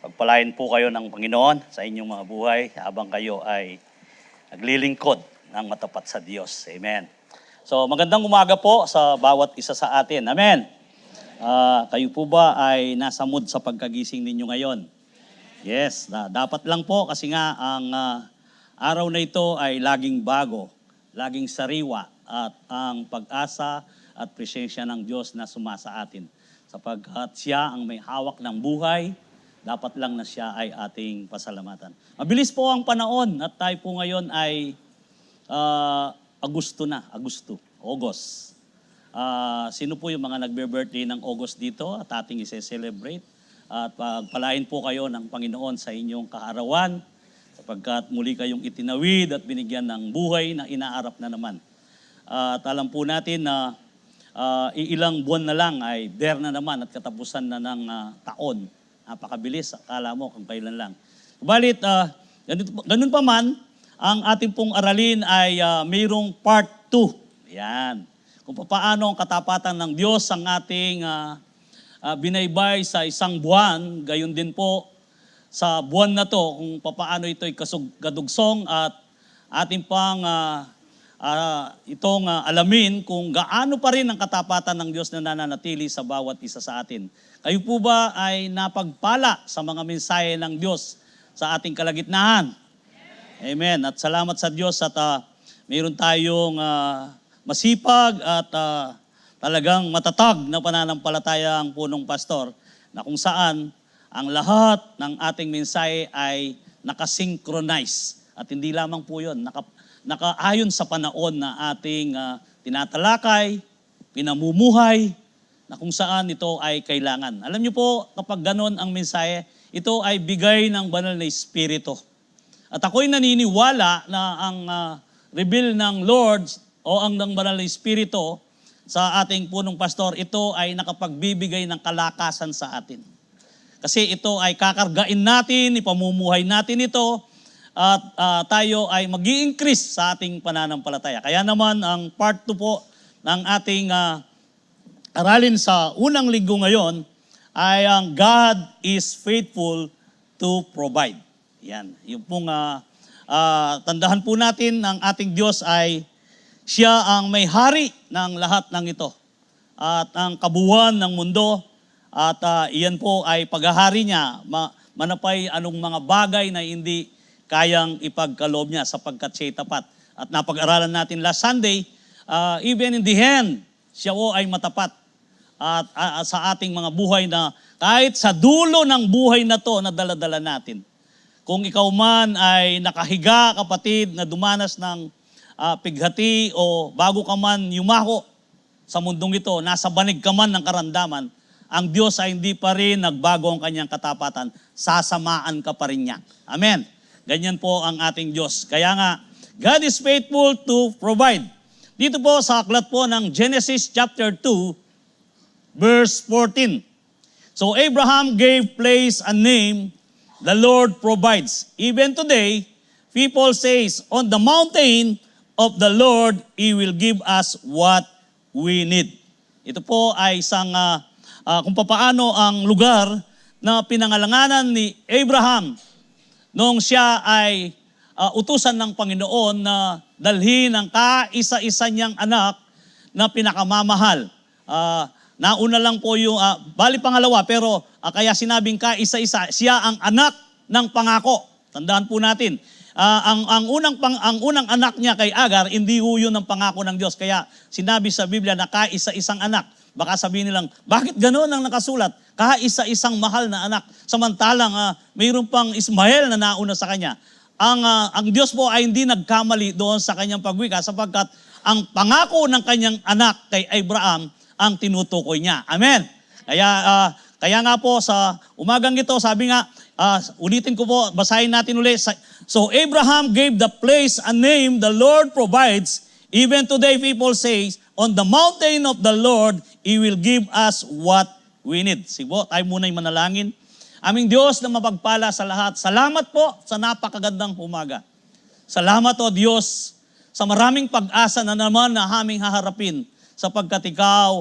Pagpalain po kayo ng Panginoon sa inyong mga buhay habang kayo ay naglilingkod ng matapat sa Diyos. Amen. So magandang umaga po sa bawat isa sa atin. Amen. Kayo po ba ay nasa mood sa pagkagising ninyo ngayon? Yes, dapat lang po kasi nga ang araw na ito ay laging bago, laging sariwa at ang pag-asa at presensya ng Diyos na sumasa atin. Sapagkat siya ang may hawak ng buhay, dapat lang na siya ay ating pasalamatan. Mabilis po ang panahon at tayo po ngayon ay August. Sino po yung mga nagbe-birthday ng August dito at ating ise-celebrate? At pagpalain po kayo ng Panginoon sa inyong kaarawan sapagkat muli kayong itinawid at binigyan ng buhay na inaarap na naman. At alam po natin na ilang buwan na lang ay der na naman at katapusan na ng taon. Napakabilis, akala mo kung kailan lang. Balit, ganun pa man, ang ating pong aralin ay mayroong part 2. Yan. Kung paano ang katapatan ng Diyos ang ating binaybay sa isang buwan, gayon din po sa buwan na to, kung paano ito'y kadugsong at ating pang alamin kung gaano pa rin ang katapatan ng Diyos na nananatili sa bawat isa sa atin. Kayo po ba ay napagpala sa mga mensahe ng Diyos sa ating kalagitnaan? Amen. At salamat sa Diyos at mayroon tayong masipag at talagang matatag na pananampalataya ang punong pastor na kung saan ang lahat ng ating mensahe ay nakasynchronize. At hindi lamang po yun, nakaayon sa panahon na ating tinatalakay, pinamumuhay, na kung saan ito ay kailangan. Alam niyo po, kapag ganon ang mensahe, ito ay bigay ng banal na Espiritu. At ako'y naniniwala na ang reveal ng Lord o ang ng banal na Espiritu sa ating punong pastor, ito ay nakapagbibigay ng kalakasan sa atin. Kasi ito ay kakargain natin, ipamumuhay natin ito, at tayo ay mag-i-increase sa ating pananampalataya. Kaya naman ang part 2 po ng ating aralin sa unang linggo ngayon ay ang God is faithful to provide. Yan. Yung pong tandahan po natin ng ating Diyos ay siya ang may hari ng lahat ng ito. At ang kabuuan ng mundo at iyan po ay paghahari niya. Manapay anong mga bagay na hindi kayang ipagkaloob niya sapagkat siya'y tapat. At napag-aralan natin last Sunday, even in the end, siya po ay matapat. At sa ating mga buhay na kahit sa dulo ng buhay na to na dala-dala natin. Kung ikaw man ay nakahiga, kapatid, na dumanas ng pighati o bago ka man yumako sa mundong ito, nasa banig ka man ng karandaman, ang Diyos ay hindi pa rin nagbago ang kanyang katapatan, sasamaan ka pa rin niya. Amen. Ganyan po ang ating Diyos. Kaya nga, God is faithful to provide. Dito po sa aklat po ng Genesis chapter 2, verse 14. So Abraham gave place a name, the Lord provides. Even today, people says, on the mountain of the Lord, He will give us what we need. Ito po ay isang, kung paano ang lugar na pinangalanganan ni Abraham noong siya ay utusan ng Panginoon na dalhin ang kaisa-isa niyang anak na pinakamamahal. Nauna lang po yung, bali pangalawa, pero kaya sinabing kaisa-isa, siya ang anak ng pangako. Tandaan po natin, ang unang anak niya kay Agar, hindi ho yun ang pangako ng Diyos. Kaya sinabi sa Biblia na kaisa-isang anak. Baka sabihin nilang, bakit gano'n ang nakasulat? Kaisa-isang mahal na anak. Samantalang mayroon pang Ismael na nauna sa kanya. Ang Diyos po ay hindi nagkamali doon sa kanyang pagwika sapagkat ang pangako ng kanyang anak kay Abraham ang tinutukoy niya. Amen. Kaya nga po sa umagang ito, sabi nga, ulitin ko po, basahin natin ulit. So Abraham gave the place a name, the Lord provides. Even today people say, on the mountain of the Lord, He will give us what we need. Sibo, tayo muna'y manalangin. Aming Diyos na mapagpala sa lahat, salamat po sa napakagandang umaga. Salamat o Diyos sa maraming pag-asa na naman na aming haharapin sapagkat Ikaw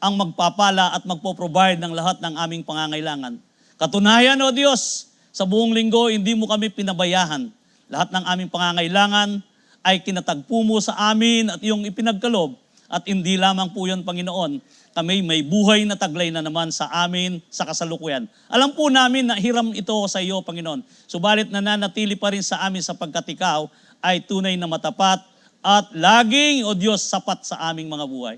ang magpapala at magpo-provide ng lahat ng aming pangangailangan. Katunayan, O Diyos, sa buong linggo, hindi mo kami pinabayahan. Lahat ng aming pangangailangan ay kinatagpo mo sa amin at iyong ipinagkalob. At hindi lamang po yun, Panginoon, kami may buhay na taglay na naman sa amin sa kasalukuyan. Alam po namin na hiram ito sa iyo, Panginoon. Subalit nananatili pa rin sa amin sapagkat ikaw ay tunay na matapat at laging, O Diyos, sapat sa aming mga buhay.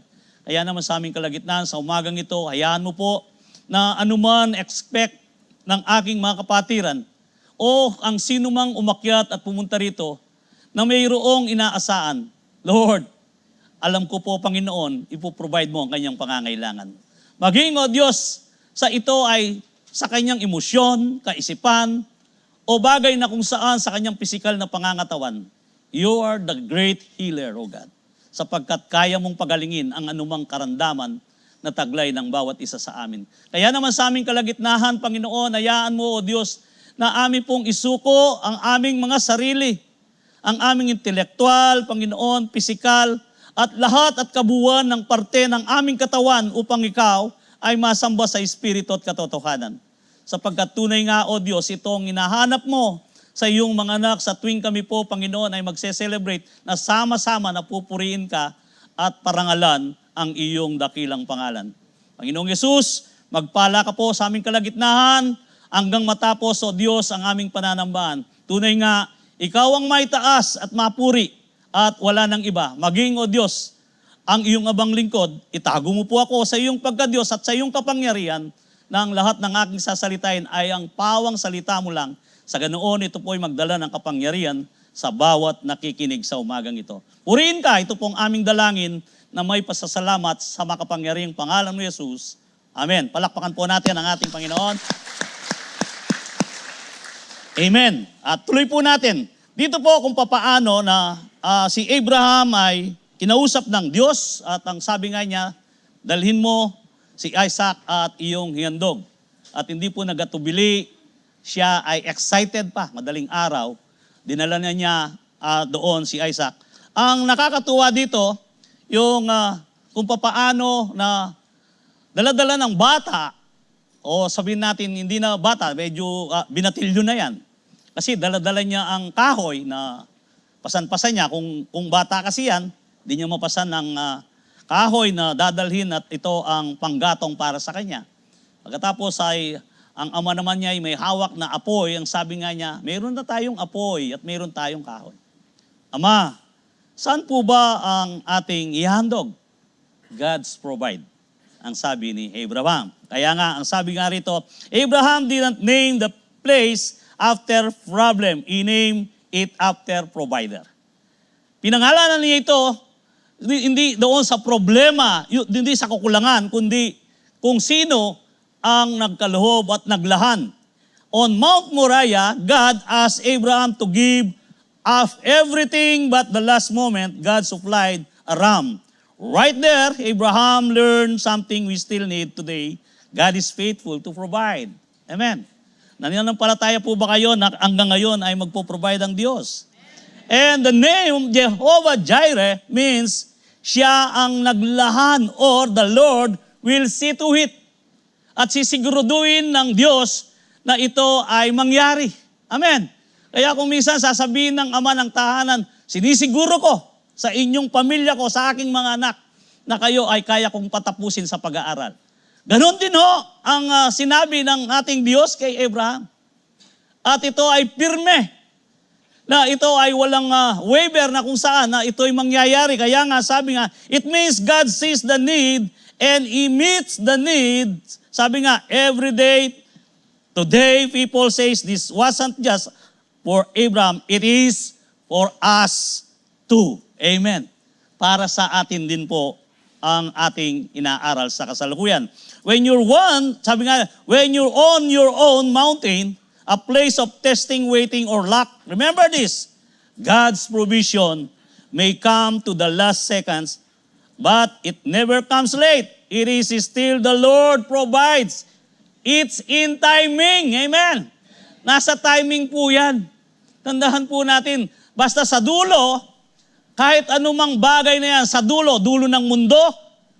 Kaya naman sa aming kalagitnaan, sa umagang ito, hayaan mo po na anuman expect ng aking mga kapatiran o ang sino mang umakyat at pumunta rito na mayroong inaasaan. Lord, alam ko po, Panginoon, ipoprovide mo ang kanyang pangangailangan. Maging, O Diyos, sa ito ay sa kanyang emosyon, kaisipan, o bagay na kung saan sa kanyang pisikal na pangangatawan. You are the great healer, O God, sapagkat kaya mong pagalingin ang anumang karandaman na taglay ng bawat isa sa amin. Kaya naman sa aming kalagitnahan, Panginoon, hayaan mo, O Diyos, na amin pong isuko ang aming mga sarili, ang aming intelektual, Panginoon, pisikal, at lahat at kabuuan ng parte ng aming katawan upang ikaw ay masamba sa espiritu at katotohanan. Sapagkat tunay nga, O Diyos, itong hinahanap mo sa iyong mga anak sa tuwing kami po, Panginoon, ay magse-celebrate na sama-sama na pupuriin ka at parangalan ang iyong dakilang pangalan. Panginoong Yesus, magpala ka po sa aming kalagitnahan hanggang matapos, O Diyos, ang aming pananambahan. Tunay nga, ikaw ang may taas at mapuri at wala nang iba. Maging, O Diyos, ang iyong abang lingkod, itago mo po ako sa iyong pagka-Diyos at sa iyong kapangyarihan na ang lahat ng aking sasalitain ay ang pawang salita mo lang. Sa ganoon, ito po ay magdala ng kapangyarihan sa bawat nakikinig sa umagang ito. Purihin ka, ito pong aming dalangin na may pasasalamat sa makapangyarihang pangalan mo, Jesus. Amen. Palakpakan po natin ang ating Panginoon. Amen. At tuloy po natin. Dito po kung papaano na si Abraham ay kinausap ng Diyos at ang sabi nga niya, dalhin mo si Isaac at iyong hiyandog. At hindi po nagatubili, siya ay excited pa, madaling araw, dinala na niya doon si Isaac. Ang nakakatuwa dito, yung kung papaano na dala-dala ng bata, o sabihin natin hindi na bata, medyo binatilyo na yan. Kasi dala-dala niya ang kahoy na pasan-pasan niya. Kung bata kasi yan, hindi niya mapasan ng kahoy na dadalhin at ito ang panggatong para sa kanya. Pagkatapos ay, ang ama naman niya ay may hawak na apoy. Ang sabi nga niya, mayroon na tayong apoy at mayroon tayong kahoy. Ama, saan po ba ang ating ihandog? God's provide, ang sabi ni Abraham. Kaya nga, ang sabi nga rito, Abraham didn't name the place after problem, he named it after provider. Pinangalanan niya ito, hindi doon sa problema, hindi sa kakulangan, kundi kung sino ang nagkaloob at naglahan. On Mount Moriah, God asked Abraham to give of everything, but the last moment, God supplied a ram. Right there, Abraham learned something we still need today. God is faithful to provide. Amen. Nananampalataya po ba kayo na hanggang ngayon ay magpo-provide ang Diyos? And the name Jehovah Jireh means siya ang naglahan or the Lord will see to it. At sisiguraduhin ng Diyos na ito ay mangyari. Amen. Kaya kung minsan sasabihin ng ama ng tahanan, sinisiguro ko sa inyong pamilya ko, sa aking mga anak, na kayo ay kaya kong patapusin sa pag-aaral. Ganon din ho ang sinabi ng ating Diyos kay Abraham. At ito ay pirme, na ito ay walang waiver na kung saan na ito ay mangyayari. Kaya nga sabi nga, it means God sees the need and He meets the need. Sabi nga, every day, today people says this wasn't just for Abraham, it is for us too. Amen. Para sa atin din po ang ating inaaral sa kasalukuyan. When you're sabi nga, when you're on your own mountain, a place of testing, waiting, or luck, remember this, God's provision may come to the last seconds, but it never comes late. It is still the Lord provides. It's in timing. Amen. Nasa timing po yan. Tandahan po natin, basta sa dulo, kahit anumang bagay na yan, sa dulo ng mundo,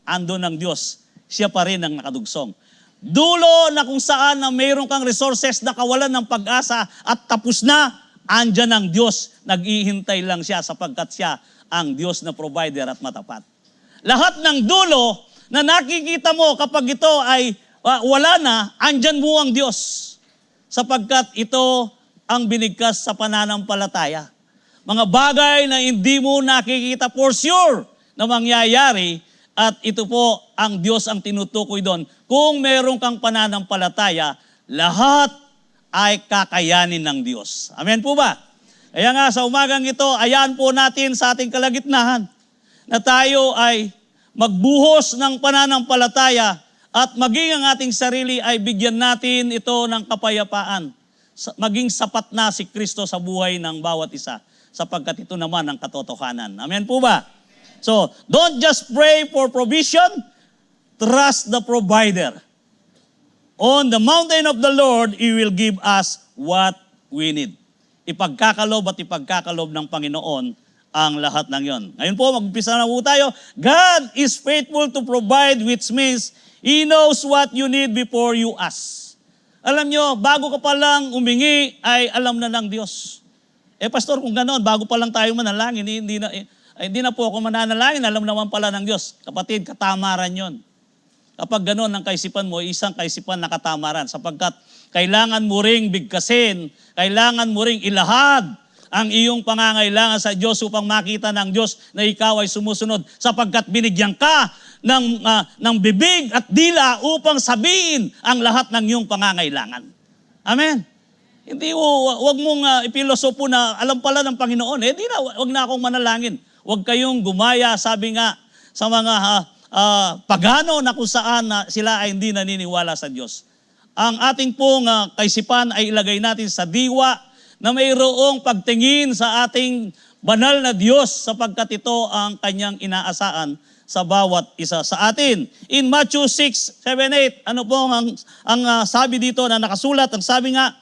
ando ng Diyos. Siya pa rin ang nakadugsong. Dulo na kung saan na mayroon kang resources na kawalan ng pag-asa at tapos na, andyan ang Diyos. Nag-iihintay lang siya sapagkat siya ang Diyos na provider at matapat. Lahat ng dulo na nakikita mo kapag ito ay wala na, andyan mo ang Diyos. Sapagkat ito ang binigkas sa pananampalataya. Mga bagay na hindi mo nakikita for sure na mangyayari, at ito po ang Diyos ang tinutukoy doon. Kung meron kang pananampalataya, lahat ay kakayanin ng Diyos. Amen po ba? Kaya nga sa umagang ito, ayan po natin sa ating kalagitnaan na tayo ay magbuhos ng pananampalataya at maging ang ating sarili ay bigyan natin ito ng kapayapaan. Maging sapat na si Kristo sa buhay ng bawat isa sapagkat ito naman ang katotohanan. Amen po ba? So, don't just pray for provision, trust the provider. On the mountain of the Lord, He will give us what we need. Ipagkakalob at ipagkakalob ng Panginoon ang lahat ng yon. Ngayon po, mag-umpisa na po tayo. God is faithful to provide, which means He knows what you need before you ask. Alam nyo, bago ka pa lang umingi, ay alam na ng Diyos. Pastor, kung ganoon, bago pa lang tayo manalangin, hindi na po ako mananalangin, alam naman pala ng Diyos. Kapatid, katamaran yon. Kapag ganoon ang kaisipan mo, isang kaisipan na katamaran. Sapagkat kailangan mo ring bigkasin, kailangan mo ring ilahad ang iyong pangangailangan sa Diyos upang makita ng Diyos na ikaw ay sumusunod. Sapagkat binigyan ka ng bibig at dila upang sabihin ang lahat ng iyong pangangailangan. Amen. Hindi, wag mong ipilosopo na alam pala ng Panginoon. Wag na akong manalangin. Huwag kayong gumaya, sabi nga, sa mga pagano na kung saan sila ay hindi naniniwala sa Diyos. Ang ating pong kaisipan ay ilagay natin sa diwa na mayroong pagtingin sa ating banal na Diyos sapagkat ito ang kanyang inaasaan sa bawat isa sa atin. In Matthew 6, 7, 8, ano po ang sabi dito na nakasulat? Ang sabi nga,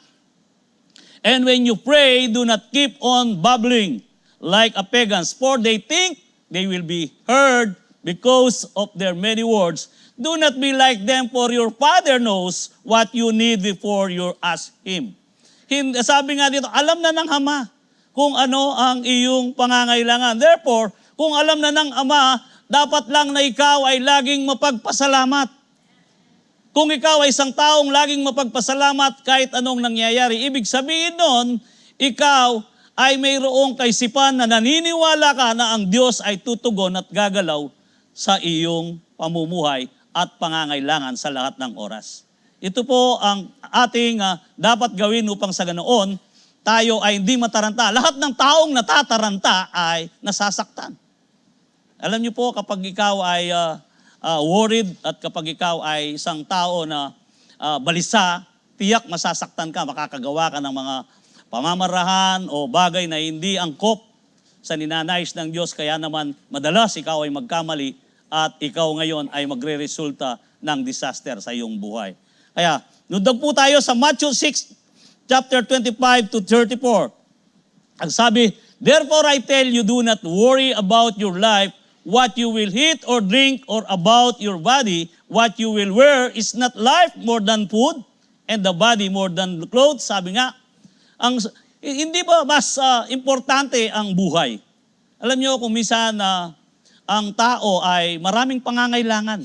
and when you pray, do not keep on babbling like a pagans, for they think they will be heard because of their many words. Do not be like them, for your Father knows what you need before you ask Him. Sabi nga dito, alam na ng Ama kung ano ang iyong pangangailangan. Therefore, kung alam na ng Ama, dapat lang na ikaw ay laging mapagpasalamat. Kung ikaw ay isang taong laging mapagpasalamat kahit anong nangyayari, ibig sabihin nun, ikaw ay mayroong kaisipan na naniniwala ka na ang Diyos ay tutugon at gagalaw sa iyong pamumuhay at pangangailangan sa lahat ng oras. Ito po ang ating dapat gawin upang sa ganoon, tayo ay hindi mataranta. Lahat ng taong natataranta ay nasasaktan. Alam niyo po, kapag ikaw ay worried at kapag ikaw ay isang tao na balisa, tiyak masasaktan ka, makakagawa ka ng mga pamamarahan o bagay na hindi angkop sa ninanais ng Diyos. Kaya naman madalas ikaw ay magkamali at ikaw ngayon ay magre-resulta ng disaster sa iyong buhay. Kaya nundag po tayo sa Matthew 6, chapter 25 to 34. Ang sabi, therefore I tell you, do not worry about your life, what you will eat or drink, or about your body, what you will wear. Is not life more than food, and the body more than clothes? Sabi nga, hindi ba mas importante ang buhay? Alam niyo kung minsan ang tao ay maraming pangangailangan.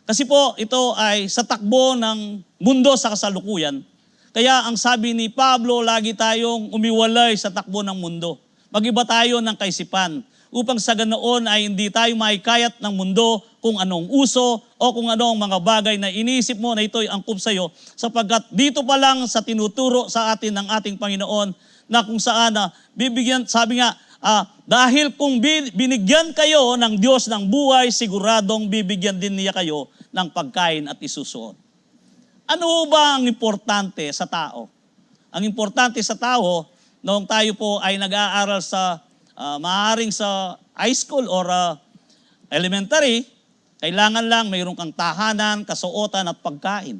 Kasi po ito ay sa takbo ng mundo sa kasalukuyan. Kaya ang sabi ni Pablo, lagi tayong umiwalay sa takbo ng mundo. Mag-iba tayo ng kaisipan upang sa ganoon ay hindi tayo maikayat ng mundo kung anong uso o kung anong mga bagay na iniisip mo na ito'y angkop sa iyo, sapagkat dito pa lang sa tinuturo sa atin ng ating Panginoon na kung saan bibigyan, sabi nga, dahil kung binigyan kayo ng Diyos ng buhay, siguradong bibigyan din niya kayo ng pagkain at isusuot. Ano ba ang importante sa tao? Ang importante sa tao, noong tayo po ay nag-aaral sa maaaring sa high school or elementary, kailangan lang mayroon kang tahanan, kasuotan at pagkain.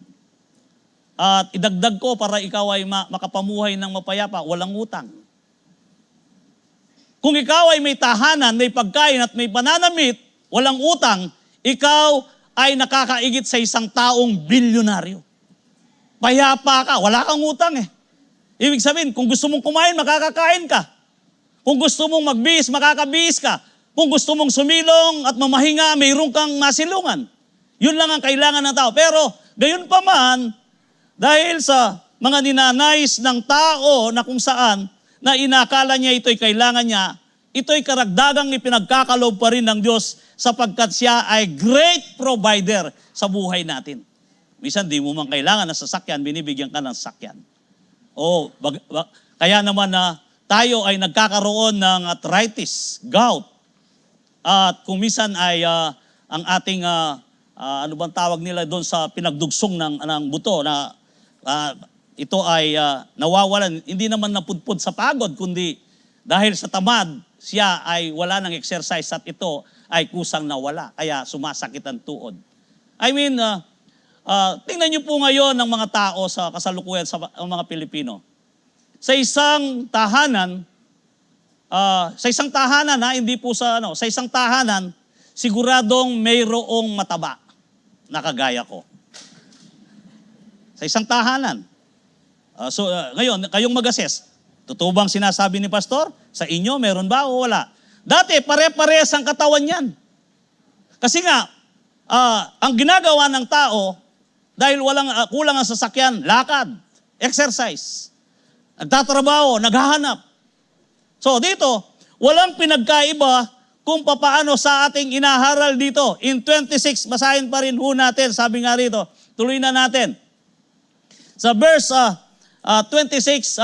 At idagdag ko para ikaw ay makapamuhay ng mapayapa, walang utang. Kung ikaw ay may tahanan, may pagkain at may pananamit, walang utang, ikaw ay nakakaigit sa isang taong bilyonaryo. Payapa ka, wala kang utang eh. Ibig sabihin, kung gusto mong kumain, makakakain ka. Kung gusto mong magbihis, makakabihis ka. Kung gusto mong sumilong at mamahinga, mayroon kang masilungan. Yun lang ang kailangan ng tao. Pero, gayon pa man, dahil sa mga ninanais ng tao na kung saan, na inakala niya ito'y kailangan niya, ito'y karagdagang ipinagkakaloob pa rin ng Diyos sapagkat siya ay great provider sa buhay natin. Minsan, di mo man kailangan ng sasakyan, binibigyan ka ng sasakyan. Kaya naman na tayo ay nagkakaroon ng arthritis, gout, at kung minsan ay ang ating, ano bang tawag nila doon sa pinagdugsong ng buto na ito ay nawawalan, hindi naman napudpud sa pagod, kundi dahil sa tamad, siya ay wala ng exercise at ito ay kusang nawala, kaya sumasakit ang tuod. I mean, tingnan niyo po ngayon ng mga tao sa kasalukuyan sa mga Pilipino. Sa isang tahanan, hindi po sa sa isang tahanan, siguradong mayroong mataba na kagaya ko. Sa isang tahanan. Ngayon, kayong mag-assess. Totoo bang sinasabi ni Pastor? Sa inyo, meron ba o wala? Dati, pare-parehas ang katawan yan. Kasi nga, ang ginagawa ng tao, dahil kulang ang sasakyan, lakad, exercise, nagtatrabaho, naghahanap. So dito, walang pinagkaiba kung papaano sa ating inaharal dito. In 26, basahin pa rin ho natin, sabi nga rito, tuloy na natin. Sa verse 26,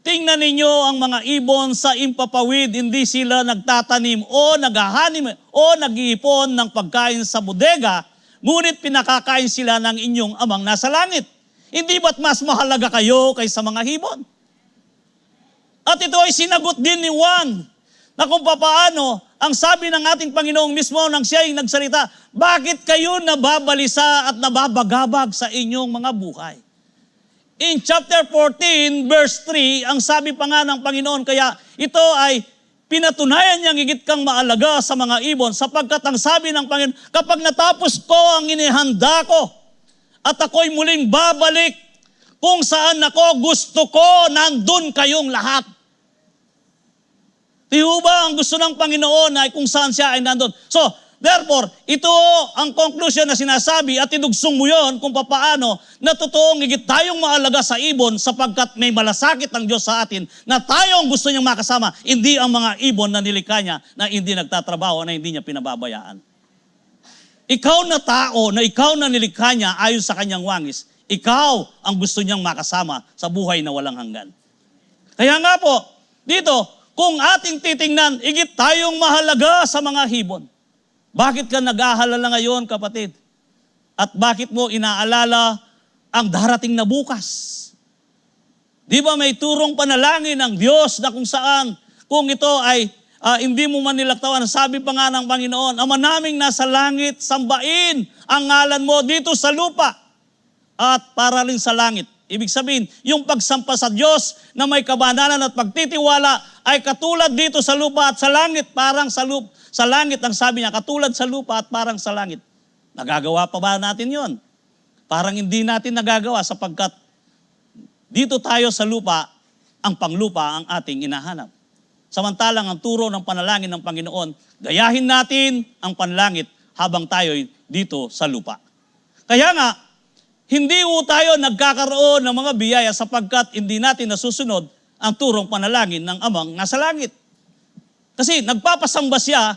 tingnan ninyo ang mga ibon sa impapawid, hindi sila nagtatanim o naghahanim o nag-iipon ng pagkain sa bodega, ngunit pinakakain sila ng inyong amang nasa langit. Hindi ba't mas mahalaga kayo kaysa mga ibon? At ito ay sinagot din ni Juan, na kung papaano, ang sabi ng ating Panginoong mismo nang siya ay nagsalita, bakit kayo nababalisa at nababagabag sa inyong mga buhay? In chapter 14, verse 3, ang sabi pa nga ng Panginoon, kaya ito ay pinatunayan niyang higit kang maalaga sa mga ibon, sapagkat ang sabi ng Panginoon, kapag natapos ko ang inihanda ko, at ako'y muling babalik, kung saan ako gusto ko, nandun kayong lahat. Tiyo ba ang gusto ng Panginoon ay kung saan siya ay nandun? So, therefore, ito ang conclusion na sinasabi at idugsong mo yun kung papaano na totoong higit tayong maalaga sa ibon sapagkat may malasakit ang Diyos sa atin na tayo ang gusto niyang makasama, hindi ang mga ibon na nilikha niya na hindi nagtatrabaho, na hindi niya pinababayaan. Ikaw na tao na ikaw na nilikha niya ayon sa kanyang wangis, ikaw ang gusto niyang makasama sa buhay na walang hanggan. Kaya nga po, dito, kung ating titingnan, higit tayong mahalaga sa mga ibon. Bakit ka nag-aalala ngayon, kapatid? At bakit mo inaalala ang darating na bukas? Di ba may turong panalangin ng Diyos na kung saan, kung ito ay hindi mo man nilaktawan, sabi pa nga ng Panginoon, Ama naming nasa langit, sambain ang ngalan mo dito sa lupa at para rin sa langit. Ibig sabihin, yung pagsampa sa Diyos na may kabanalan at pagtitiwala ay katulad dito sa lupa at sa langit, parang sa langit ang sabi niya, katulad sa lupa at parang sa langit. Nagagawa pa ba natin yon? Parang hindi natin nagagawa sapagkat dito tayo sa lupa, ang panglupa ang ating inahanap. Samantalang ang turo ng panalangin ng Panginoon, gayahin natin ang panlangit habang tayo'y dito sa lupa. Kaya nga, hindi tayo nagkakaroon ng mga biyaya sapagkat hindi natin nasusunod ang turong panalangin ng Amang nasa langit. Kasi nagpapasamba siya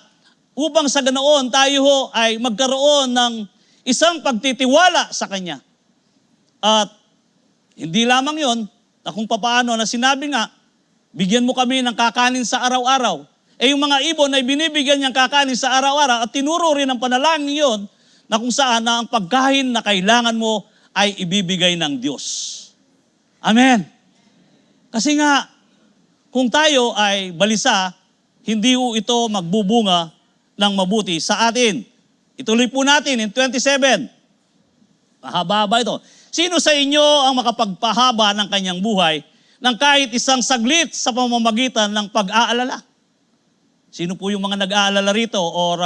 upang sa ganoon tayo ay magkaroon ng isang pagtitiwala sa Kanya. At hindi lamang yon, na kung papaano na sinabi nga, bigyan mo kami ng kakanin sa araw-araw. Yung mga ibon ay binibigyan niyang kakanin sa araw-araw at tinuro rin ang panalangin yon na kung saan na ang pagkain na kailangan mo ay ibibigay ng Diyos. Amen. Kasi nga, kung tayo ay balisa, hindi ito magbubunga ng mabuti sa atin. Ituloy po natin in 27. Mahaba-haba ito. Sino sa inyo ang makapagpahaba ng kanyang buhay ng kahit isang saglit sa pamamagitan ng pag-aalala? Sino po yung mga nag-aalala rito or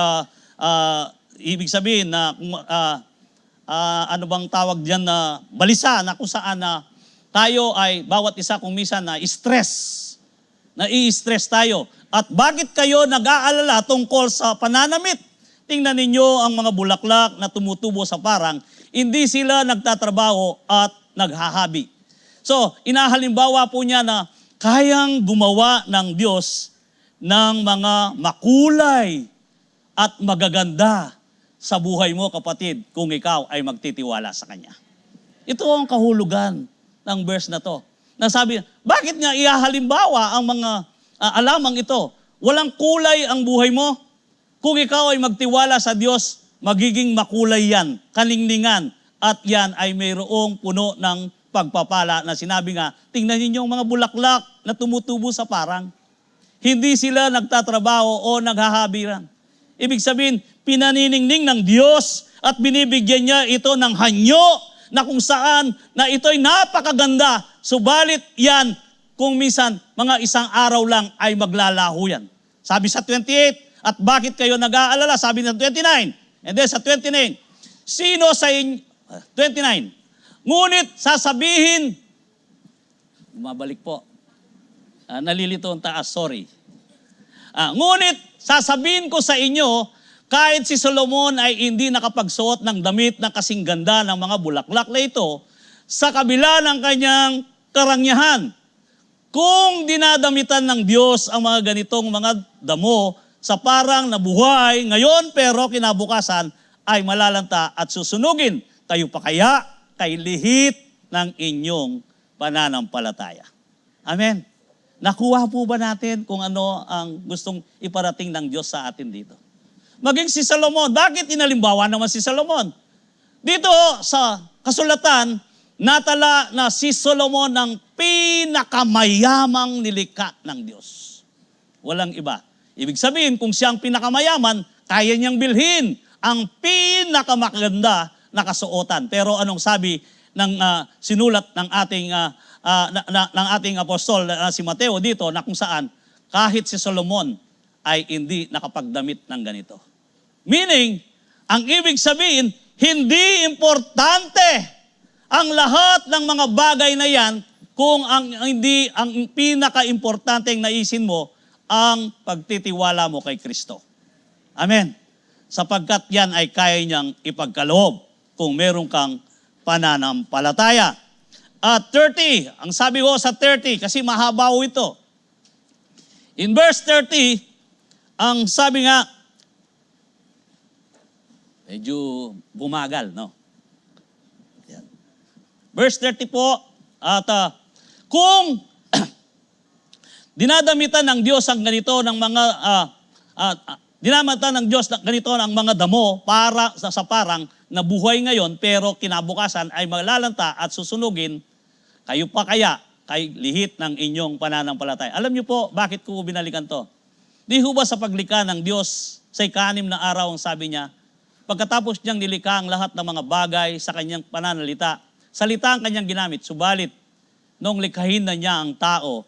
ibig sabihin na ano bang tawag diyan na balisa na kung saan na tayo ay bawat isa kung minsan na nai-stress tayo. At bakit kayo nag-aalala tungkol sa pananamit? Tingnan ninyo ang mga bulaklak na tumutubo sa parang, hindi sila nagtatrabaho at naghahabi. So, inahalimbawa po niya na kayang gumawa ng Diyos ng mga makulay at magaganda sa buhay mo, kapatid, kung ikaw ay magtitiwala sa Kanya. Ito ang kahulugan ng verse na to. Nasabi, bakit nga ihahalimbawa ang mga alamang ito? Walang kulay ang buhay mo. Kung ikaw ay magtiwala sa Diyos, magiging makulay yan, kaningningan, at yan ay mayroong puno ng pagpapala na sinabi nga, tingnan ninyo ang mga bulaklak na tumutubo sa parang. Hindi sila nagtatrabaho o naghahabiran. Ibig sabihin, pinaniningning ng Diyos at binibigyan niya ito ng hanyo na kung saan na ito'y napakaganda. Subalit yan, kung minsan, mga isang araw lang ay maglalaho yan. Sabi sa 28, at bakit kayo nag-aalala? Sabi sa 29. And then sa 29, sino sa inyo, 29, ngunit sasabihin, bumabalik po, nalilito ang taas, sorry. Ngunit sasabihin ko sa inyo, kahit si Solomon ay hindi nakapagsuot ng damit na kasing ganda ng mga bulaklak na ito, sa kabila ng kanyang karangyaan, kung dinadamitan ng Diyos ang mga ganitong mga damo sa parang nabuhay ngayon pero kinabukasan ay malalanta at susunugin, kayo pa kaya kay lihit ng inyong pananampalataya. Amen. Nakuha po ba natin kung ano ang gustong iparating ng Diyos sa atin dito? Maging si Solomon. Bakit inalimbawa naman si Solomon? Dito sa kasulatan, natala na si Solomon ang pinakamayamang nilikha ng Diyos. Walang iba. Ibig sabihin, kung siyang pinakamayaman, kaya niyang bilhin ang pinakamakaganda na kasuotan. Pero anong sabi ng sinulat ng ating apostol si Mateo dito na kung saan kahit si Solomon ay hindi nakapagdamit ng ganito. Meaning, ang ibig sabihin, hindi importante ang lahat ng mga bagay na yan kung ang pinaka-importanteng naisin mo ang pagtitiwala mo kay Kristo. Amen. Sapagkat yan ay kaya niyang ipagkaloob kung meron kang pananampalataya. At 30, ang sabi ko sa 30, kasi mahaba ho ito. In verse 30, ang sabi nga, medyo bumagal, no? Yan. Verse 30 po, at kung dinadamitan ng Diyos ang ganito ng mga dinamatan ng Diyos ganito ng mga damo para sa parang nabuhay ngayon pero kinabukasan ay maglalanta at susunugin, kayo pa kaya kay lihit ng inyong pananampalataya. Alam niyo po bakit ko binalikan to? Di ho ba sa paglikha ng Diyos sa ika-6 na araw ang sabi niya, pagkatapos niyang nilikha ang lahat ng mga bagay sa kanyang pananalita, salita ang kanyang ginamit, subalit nung likhahin na niya ang tao,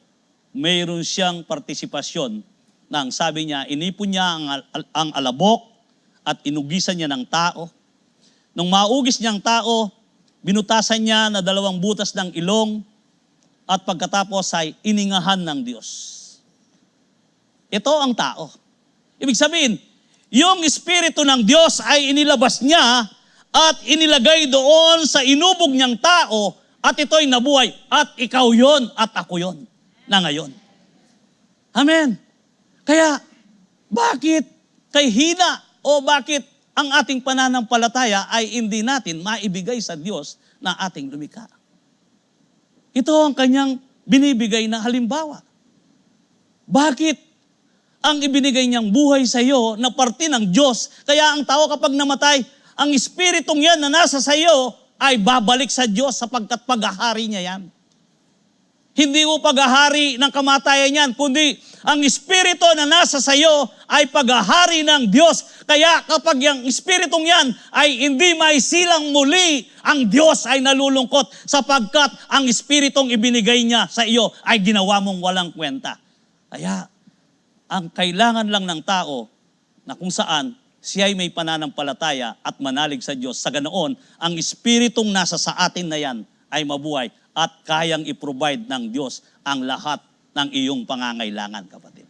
mayroon siyang partisipasyon nang sabi niya, inipon niya ang alabok at inugisan niya ng tao. Nung maugis niyang tao, binutasan niya na 2 butas ng ilong at pagkatapos ay iningahan ng Diyos. Ito ang tao. Ibig sabihin, yung Espiritu ng Diyos ay inilabas niya at inilagay doon sa inubog niyang tao at ito'y nabuhay at ikaw yon at ako yon na ngayon. Amen. Kaya, bakit kay hina o bakit ang ating pananampalataya ay hindi natin maibigay sa Diyos na ating lumikha? Ito ang kanyang binibigay na halimbawa. Bakit ang ibinigay niyang buhay sa iyo na parte ng Diyos? Kaya ang tao kapag namatay, ang espiritong yan na nasa sa iyo ay babalik sa Diyos sapagkat paghahari niya yan. Hindi mo paghahari ng kamatayan yan, kundi ang Espiritu na nasa sayo ay paghahari ng Diyos. Kaya kapag yung Espiritong yan ay hindi maisilang muli, ang Diyos ay nalulungkot sapagkat ang Espiritong ibinigay niya sa iyo ay ginawa mong walang kwenta. Kaya ang kailangan lang ng tao na kung saan siya'y may pananampalataya at manalig sa Diyos. Sa ganoon, ang espiritong nasa sa atin na yan ay mabuhay at kayang i-provide ng Diyos ang lahat ng iyong pangangailangan, kapatid.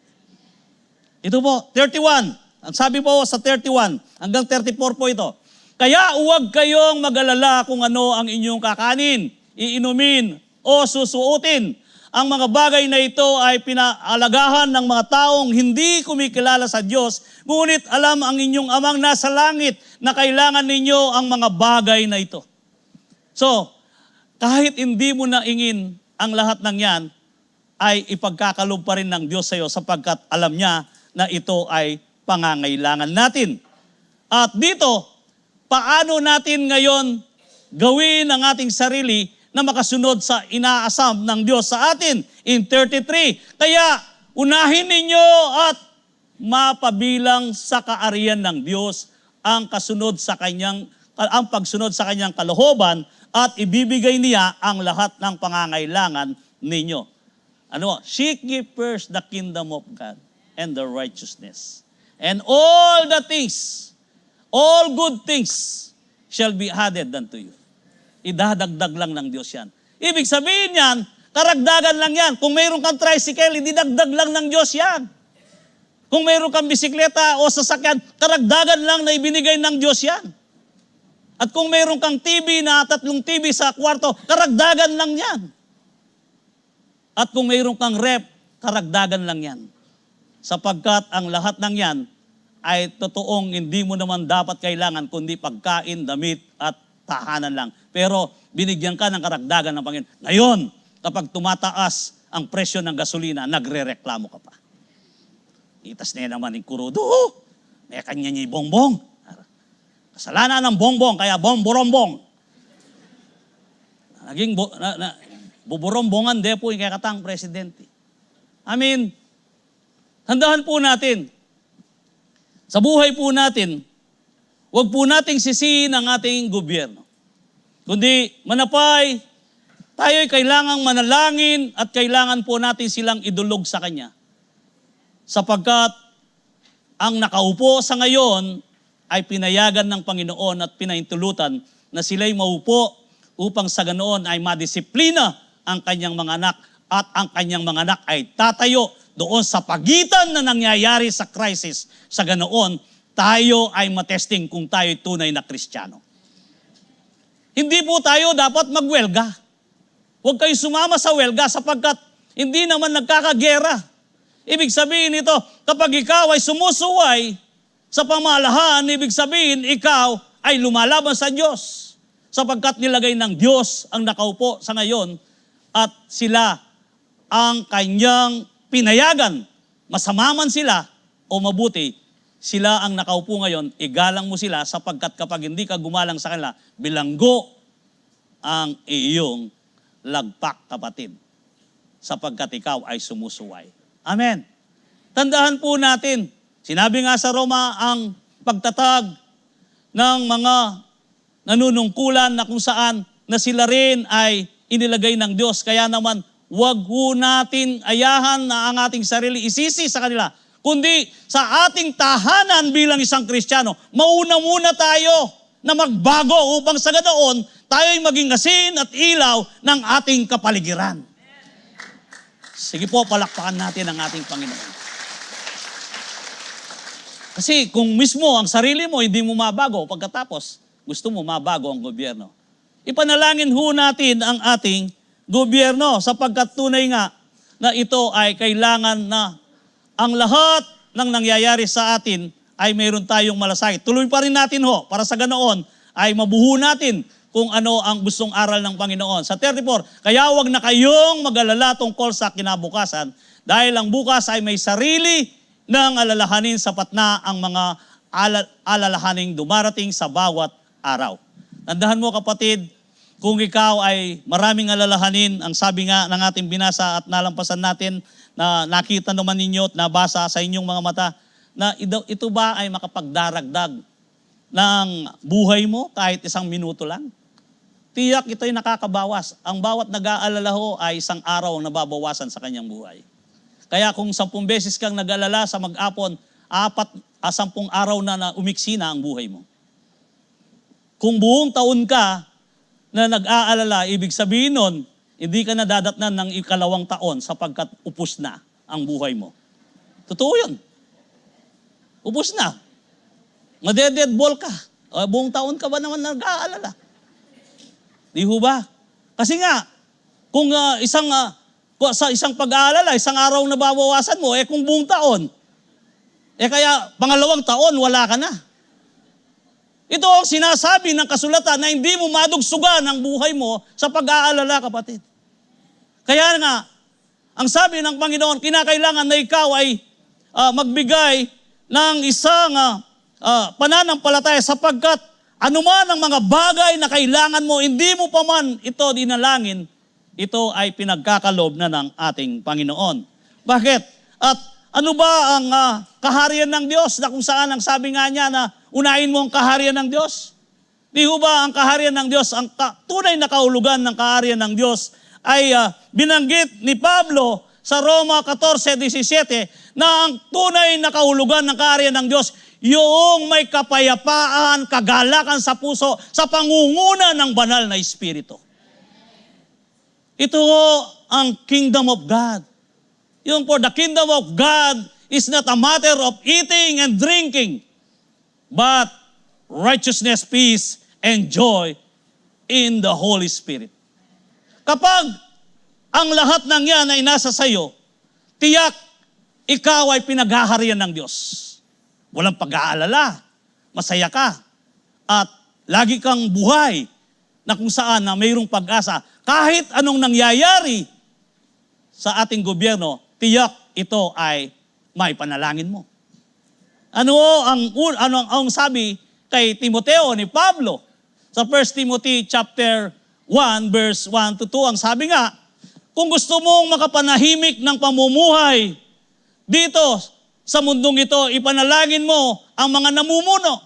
Ito po, 31. Ang sabi po sa 31, hanggang 34 po ito. Kaya huwag kayong mag-alala kung ano ang inyong kakanin, iinumin o susuotin. Ang mga bagay na ito ay pinaalagahan ng mga taong hindi kumikilala sa Diyos, ngunit alam ang inyong amang nasa langit na kailangan ninyo ang mga bagay na ito. So, kahit hindi mo naingin ang lahat ng yan, ay ipagkakalob pa rin ng Diyos sa iyo sapagkat alam niya na ito ay pangangailangan natin. At dito, paano natin ngayon gawin ang ating sarili na makasunod sa inaasam ng Diyos sa atin? In 33, kaya unahin ninyo at mapabilang sa kaariyan ng Diyos ang pagsunod sa kanyang kalooban at ibibigay niya ang lahat ng pangangailangan ninyo. Ano? Seek ye first the kingdom of God and the righteousness. And all the things, all good things shall be added unto you. Idadagdag lang ng Diyos yan. Ibig sabihin yan, karagdagan lang yan. Kung mayroon kang tricycle, ididagdag lang ng Diyos yan. Kung mayroon kang bisikleta o sasakyan, karagdagan lang na ibinigay ng Diyos yan. At kung mayroon kang TV na 3 TV sa kwarto, karagdagan lang yan. At kung mayroon kang rep, karagdagan lang yan. Sapagkat ang lahat ng yan ay totoong hindi mo naman dapat kailangan kundi pagkain, damit at tahanan lang. Pero binigyan ka ng karagdagan ng Panginoon. Ngayon, kapag tumataas ang presyo ng gasolina, nagre-reklamo ka pa. Itas na yan naman yung kurudo. May kanya niya yung bongbong. Kasalanan ng bongbong, kaya bomborombong. Naging buborombongan depo yung kakatang presidente. Tandaan po natin, sa buhay po natin, huwag po nating sisihin ang ating gobyerno. Kundi manapay, tayo'y kailangang manalangin at kailangan po natin silang idulog sa Kanya. Sapagkat ang nakaupo sa ngayon ay pinayagan ng Panginoon at pinaintulutan na sila'y maupo upang sa ganoon ay madisiplina ang kanyang mga anak at ang kanyang mga anak ay tatayo doon sa pagitan na nangyayari sa crisis. Sa ganoon, tayo ay matesting kung tayo tunay na Kristiyano. Hindi po tayo dapat magwelga. Huwag kayo sumama sa welga sapagkat hindi naman nagkakagera. Ibig sabihin ito, kapag ikaw ay sumusuway sa pamalahan, ibig sabihin ikaw ay lumalaban sa Diyos. Sapagkat nilagay ng Diyos ang nakaupo sa ngayon at sila ang kanyang pinayagan. Masama man sila o mabuti, sila ang nakaupo ngayon, igalang mo sila sapagkat kapag hindi ka gumalang sa kanila, bilanggo ang iyong lagpak, kapatid. Sapagkat ikaw ay sumusuway. Amen. Tandaan po natin, sinabi nga sa Roma ang pagtatag ng mga nanunungkulan na kung saan na sila rin ay inilagay ng Diyos. Kaya naman, huwag ho natin ayahan na ang ating sarili isisi sa kanila. Kundi sa ating tahanan bilang isang Kristiyano, mauna muna tayo na magbago upang sa ganoon, tayo ay maging asin at ilaw ng ating kapaligiran. Sige po, palakpakan natin ang ating Panginoon. Kasi kung mismo ang sarili mo hindi mo mabago, pagkatapos gusto mo mabago ang gobyerno. Ipanalangin ho natin ang ating gobyerno sapagkat tunay nga na ito ay kailangan na ang lahat ng nangyayari sa atin ay mayroon tayong malasakit. Tuloy pa rin natin ho para sa ganoon ay mabuho natin kung ano ang gustong aral ng Panginoon. Sa 34, kaya huwag na kayong mag-alala tungkol sa kinabukasan dahil ang bukas ay may sarili ng alalahanin sapat na ang mga alalahaning dumarating sa bawat araw. Tandaan mo kapatid, kung ikaw ay maraming alalahanin, ang sabi nga ng ating binasa at nalampasan natin, na nakita naman ninyo at nabasa sa inyong mga mata, na ito ba ay makapagdaragdag ng buhay mo kahit 1 minuto lang? Tiyak ito'y nakakabawas. Ang bawat nag-aalala ho ay 1 araw na babawasan sa kanyang buhay. Kaya kung 10 beses kang nag-alala sa mag-apon, 10 araw na umiksi na ang buhay mo. Kung buong taon ka na nag-aalala, ibig sabihin nun, hindi ka na dadatnan ng 2 taon sapagkat upos na ang buhay mo. Totoo yun. Upos na. Madeded ball ka. Buong taon ka ba naman nag-aalala? Di ho ba? Kasi nga, kung sa isang pag-aalala, 1 araw na babawasan mo, kung buong taon, kaya 2 taon, wala ka na. Ito ang sinasabi ng kasulatan na hindi mo madugsugan ang buhay mo sa pag-aalala, kapatid. Kaya nga, ang sabi ng Panginoon, kinakailangan na ikaw ay magbigay ng isang pananampalataya sapagkat anuman ang mga bagay na kailangan mo, hindi mo pa man ito dinalangin, ito ay pinagkakalob na ng ating Panginoon. Bakit? At ano ba ang kaharian ng Diyos na kung saan ang sabi nga niya na unahin mo ang kaharian ng Diyos? Di ho ba ang kaharian ng Diyos, ang tunay na kahulugan ng kaharian ng Diyos ay binanggit ni Pablo sa Roma 14:17 na ang tunay na kahulugan ng kaharian ng Diyos, yung may kapayapaan, kagalakan sa puso, sa pangunguna ng banal na Espiritu. Ito ang kingdom of God. Yung for the kingdom of God is not a matter of eating and drinking, but righteousness, peace, and joy in the Holy Spirit. Kapag ang lahat ng yan ay nasa sayo, tiyak ikaw ay pinaghaharian ng Diyos. Walang pag-aalala, masaya ka, at lagi kang buhay na kung saan na mayroong pag-asa. Kahit anong nangyayari sa ating gobyerno, tiyak ito ay may panalangin mo. Ano ang sabi kay Timoteo ni Pablo? Sa 1 Timothy chapter 1 verse 1 to 2, ang sabi nga, kung gusto mong makapanahimik ng pamumuhay dito sa mundong ito, ipanalangin mo ang mga namumuno.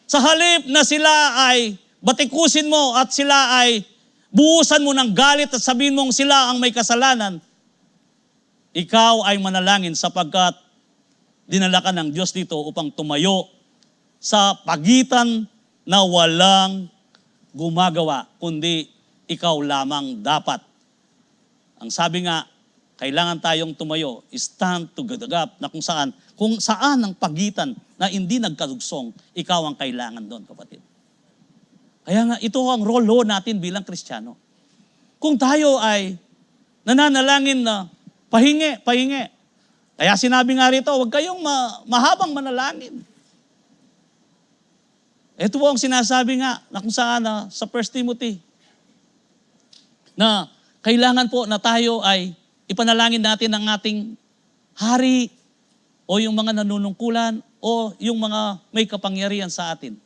Sa halip na sila ay batikusin mo at sila ay buhusan mo ng galit at sabihin mong sila ang may kasalanan, ikaw ay manalangin sapagkat dinala ka ng Diyos dito upang tumayo sa pagitan na walang gumagawa, kundi ikaw lamang dapat. Ang sabi nga, kailangan tayong tumayo, stand to the gap, na kung saan ang pagitan na hindi nagkadugsong, ikaw ang kailangan doon, kapatid. Kaya nga, ito ang role natin bilang Kristiyano. Kung tayo ay nananalangin na pahingi. Kaya sinabi nga rito, huwag kayong mahabang manalangin. Ito po ang sinasabi nga na kung saan sa 1 Timothy na kailangan po na tayo ay ipanalangin natin ang ating hari o yung mga nanunungkulan o yung mga may kapangyarihan sa atin.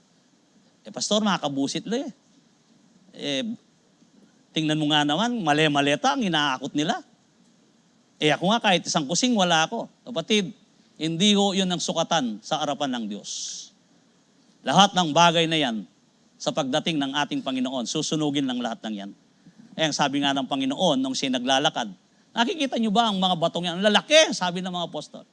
Pastor, makakabusit lang tingnan mo nga naman, mali-maleta ang inaakot nila. Ako nga kahit isang kusing wala ako. Kapatid, hindi ho yun ang sukatan sa harapan ng Diyos. Lahat ng bagay na yan, sa pagdating ng ating Panginoon, susunugin ng lahat ng yan. Ang sabi nga ng Panginoon, nung siya naglalakad, nakikita nyo ba ang mga batong yan? Ang lalaki, sabi ng mga apostol.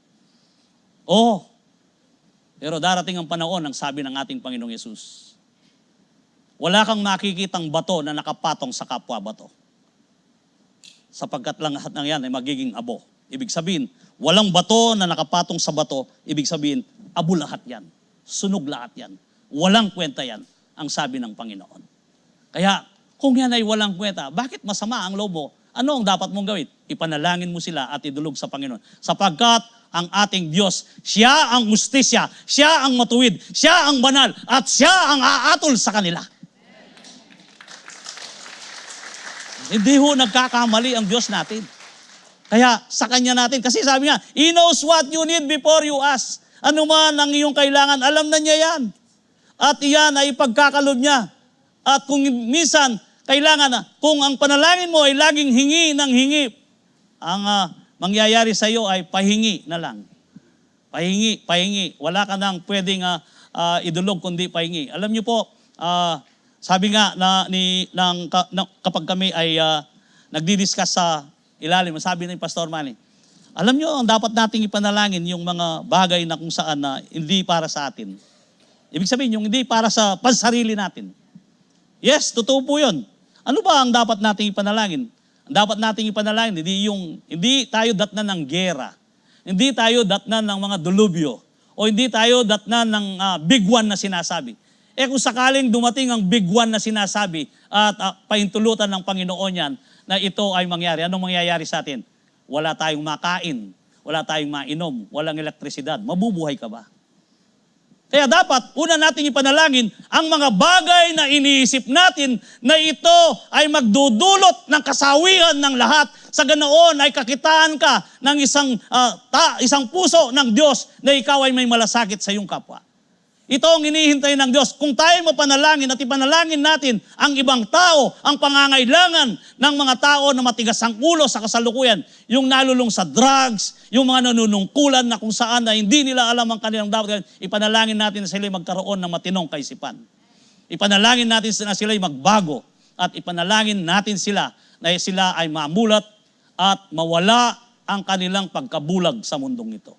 Pero darating ang panahon, ang sabi ng ating Panginoong Yesus, wala kang makikitang bato na nakapatong sa kapwa bato. Sapagkat lang lahat ng yan ay magiging abo. Ibig sabihin, walang bato na nakapatong sa bato, ibig sabihin, abo lahat yan. Sunog lahat yan. Walang kwenta yan, ang sabi ng Panginoon. Kaya, kung yan ay walang kwenta, bakit masama ang loob mo? Ano ang dapat mong gawin? Ipanalangin mo sila at idulog sa Panginoon. Sapagkat ang ating Diyos, siya ang justisya, siya ang matuwid, siya ang banal, at siya ang aatol sa kanila. Hindi ho nagkakamali ang Diyos natin. Kaya sa Kanya natin, kasi sabi nga, He knows what you need before you ask. Ano man ang iyong kailangan, alam na niya yan. At iyan ay pagkakalob niya. At kung minsan, kailangan na, kung ang panalangin mo ay laging hingi ng hingi, ang mangyayari sa iyo ay pahingi na lang. Pahingi. Wala ka nang pwedeng idulog kundi pahingi. Alam niyo po, sabi nga kapag kami ay nagdi-discuss sa ilalim, sabi ni Pastor Manny, Alam nyo, ang dapat nating ipanalangin yung mga bagay na kung saan na hindi para sa atin. Ibig sabihin, yung hindi para sa pansarili natin. Yes, totoo po yun. Ano ba ang dapat nating ipanalangin? Ang dapat nating ipanalangin, hindi tayo datnan ng gera. Hindi tayo datnan ng mga delubyo. O hindi tayo datnan ng big one na sinasabi. Kung sakaling dumating ang big one na sinasabi at paintulutan ng Panginoon yan, na ito ay mangyari, anong mangyayari sa atin? Wala tayong makain, wala tayong mainom, walang elektrisidad. Mabubuhay ka ba? Kaya dapat, una nating ipanalangin ang mga bagay na iniisip natin na ito ay magdudulot ng kasawian ng lahat. Sa ganoon ay kakitaan ka ng isang puso ng Diyos na ikaw ay may malasakit sa iyong kapwa. Ito ang hinihintay ng Diyos. Kung tayo mapanalangin at ipanalangin natin ang ibang tao, ang pangangailangan ng mga tao na matigas ang ulo sa kasalukuyan, yung nalulung sa drugs, yung mga nanunungkulan na kung saan na hindi nila alam ang kanilang dapat, ipanalangin natin na sila magkaroon ng matinong kaisipan. Ipanalangin natin na sila magbago at ipanalangin natin sila na sila ay mamulat at mawala ang kanilang pagkabulag sa mundong ito.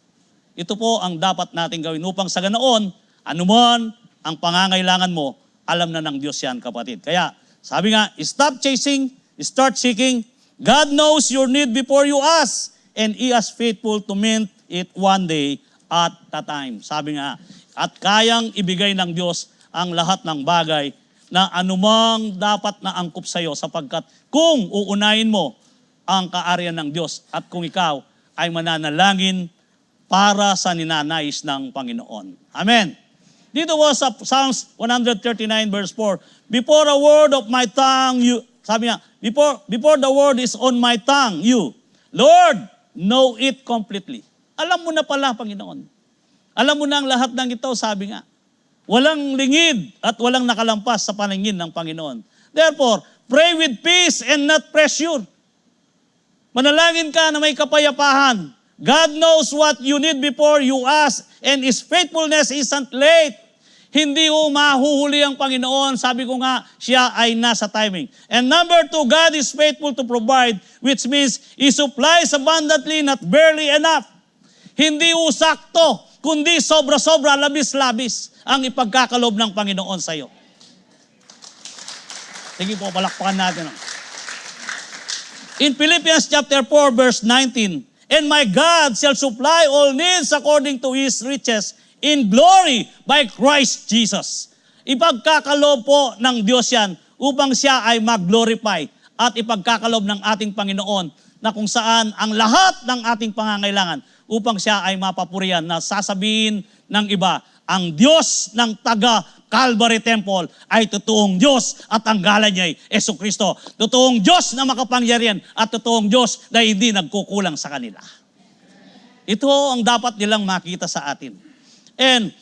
Ito po ang dapat natin gawin upang sa ganoon, anuman ang pangangailangan mo, alam na ng Diyos yan, kapatid. Kaya, sabi nga, stop chasing, start seeking. God knows your need before you ask, and He is faithful to meet it one day at a time. Sabi nga, at kayang ibigay ng Diyos ang lahat ng bagay na anumang dapat na angkop sa iyo, sapagkat kung uunahin mo ang kaariyan ng Diyos at kung ikaw ay mananalangin para sa ninanais ng Panginoon. Amen. Dito was sa Psalms 139 verse 4. Before a word of my tongue, you, sabi nga, before the word is on my tongue, you, Lord, know it completely. Alam mo na pala, Panginoon. Alam mo na ang lahat ng ito, sabi nga. Walang lingid at walang nakalampas sa paningin ng Panginoon. Therefore, pray with peace and not pressure. Manalangin ka na may kapayapahan. God knows what you need before you ask, and His faithfulness isn't late. Hindi mahuhuli ang Panginoon. Sabi ko nga, siya ay nasa timing. And number 2, God is faithful to provide, which means He supplies abundantly, not barely enough. Hindi sakto, kundi sobra-sobra, labis-labis ang ipagkakalob ng Panginoon sa iyo. Sige po, palakpakan natin. In Philippians chapter 4, verse 19, and my God shall supply all needs according to His riches in glory by Christ Jesus. Ipagkakalob po ng Diyos yan upang siya ay mag-glorify at ipagkakalob ng ating Panginoon na kung saan ang lahat ng ating pangangailangan upang siya ay mapapurihan na sasabihin ng iba, ang Diyos ng taga Calvary Temple ay totoong Diyos at ang ngalan niya ay Jesucristo. Totoong Diyos na makapangyarihan at totoong Diyos na hindi nagkukulang sa kanila. Ito ang dapat nilang makita sa atin. And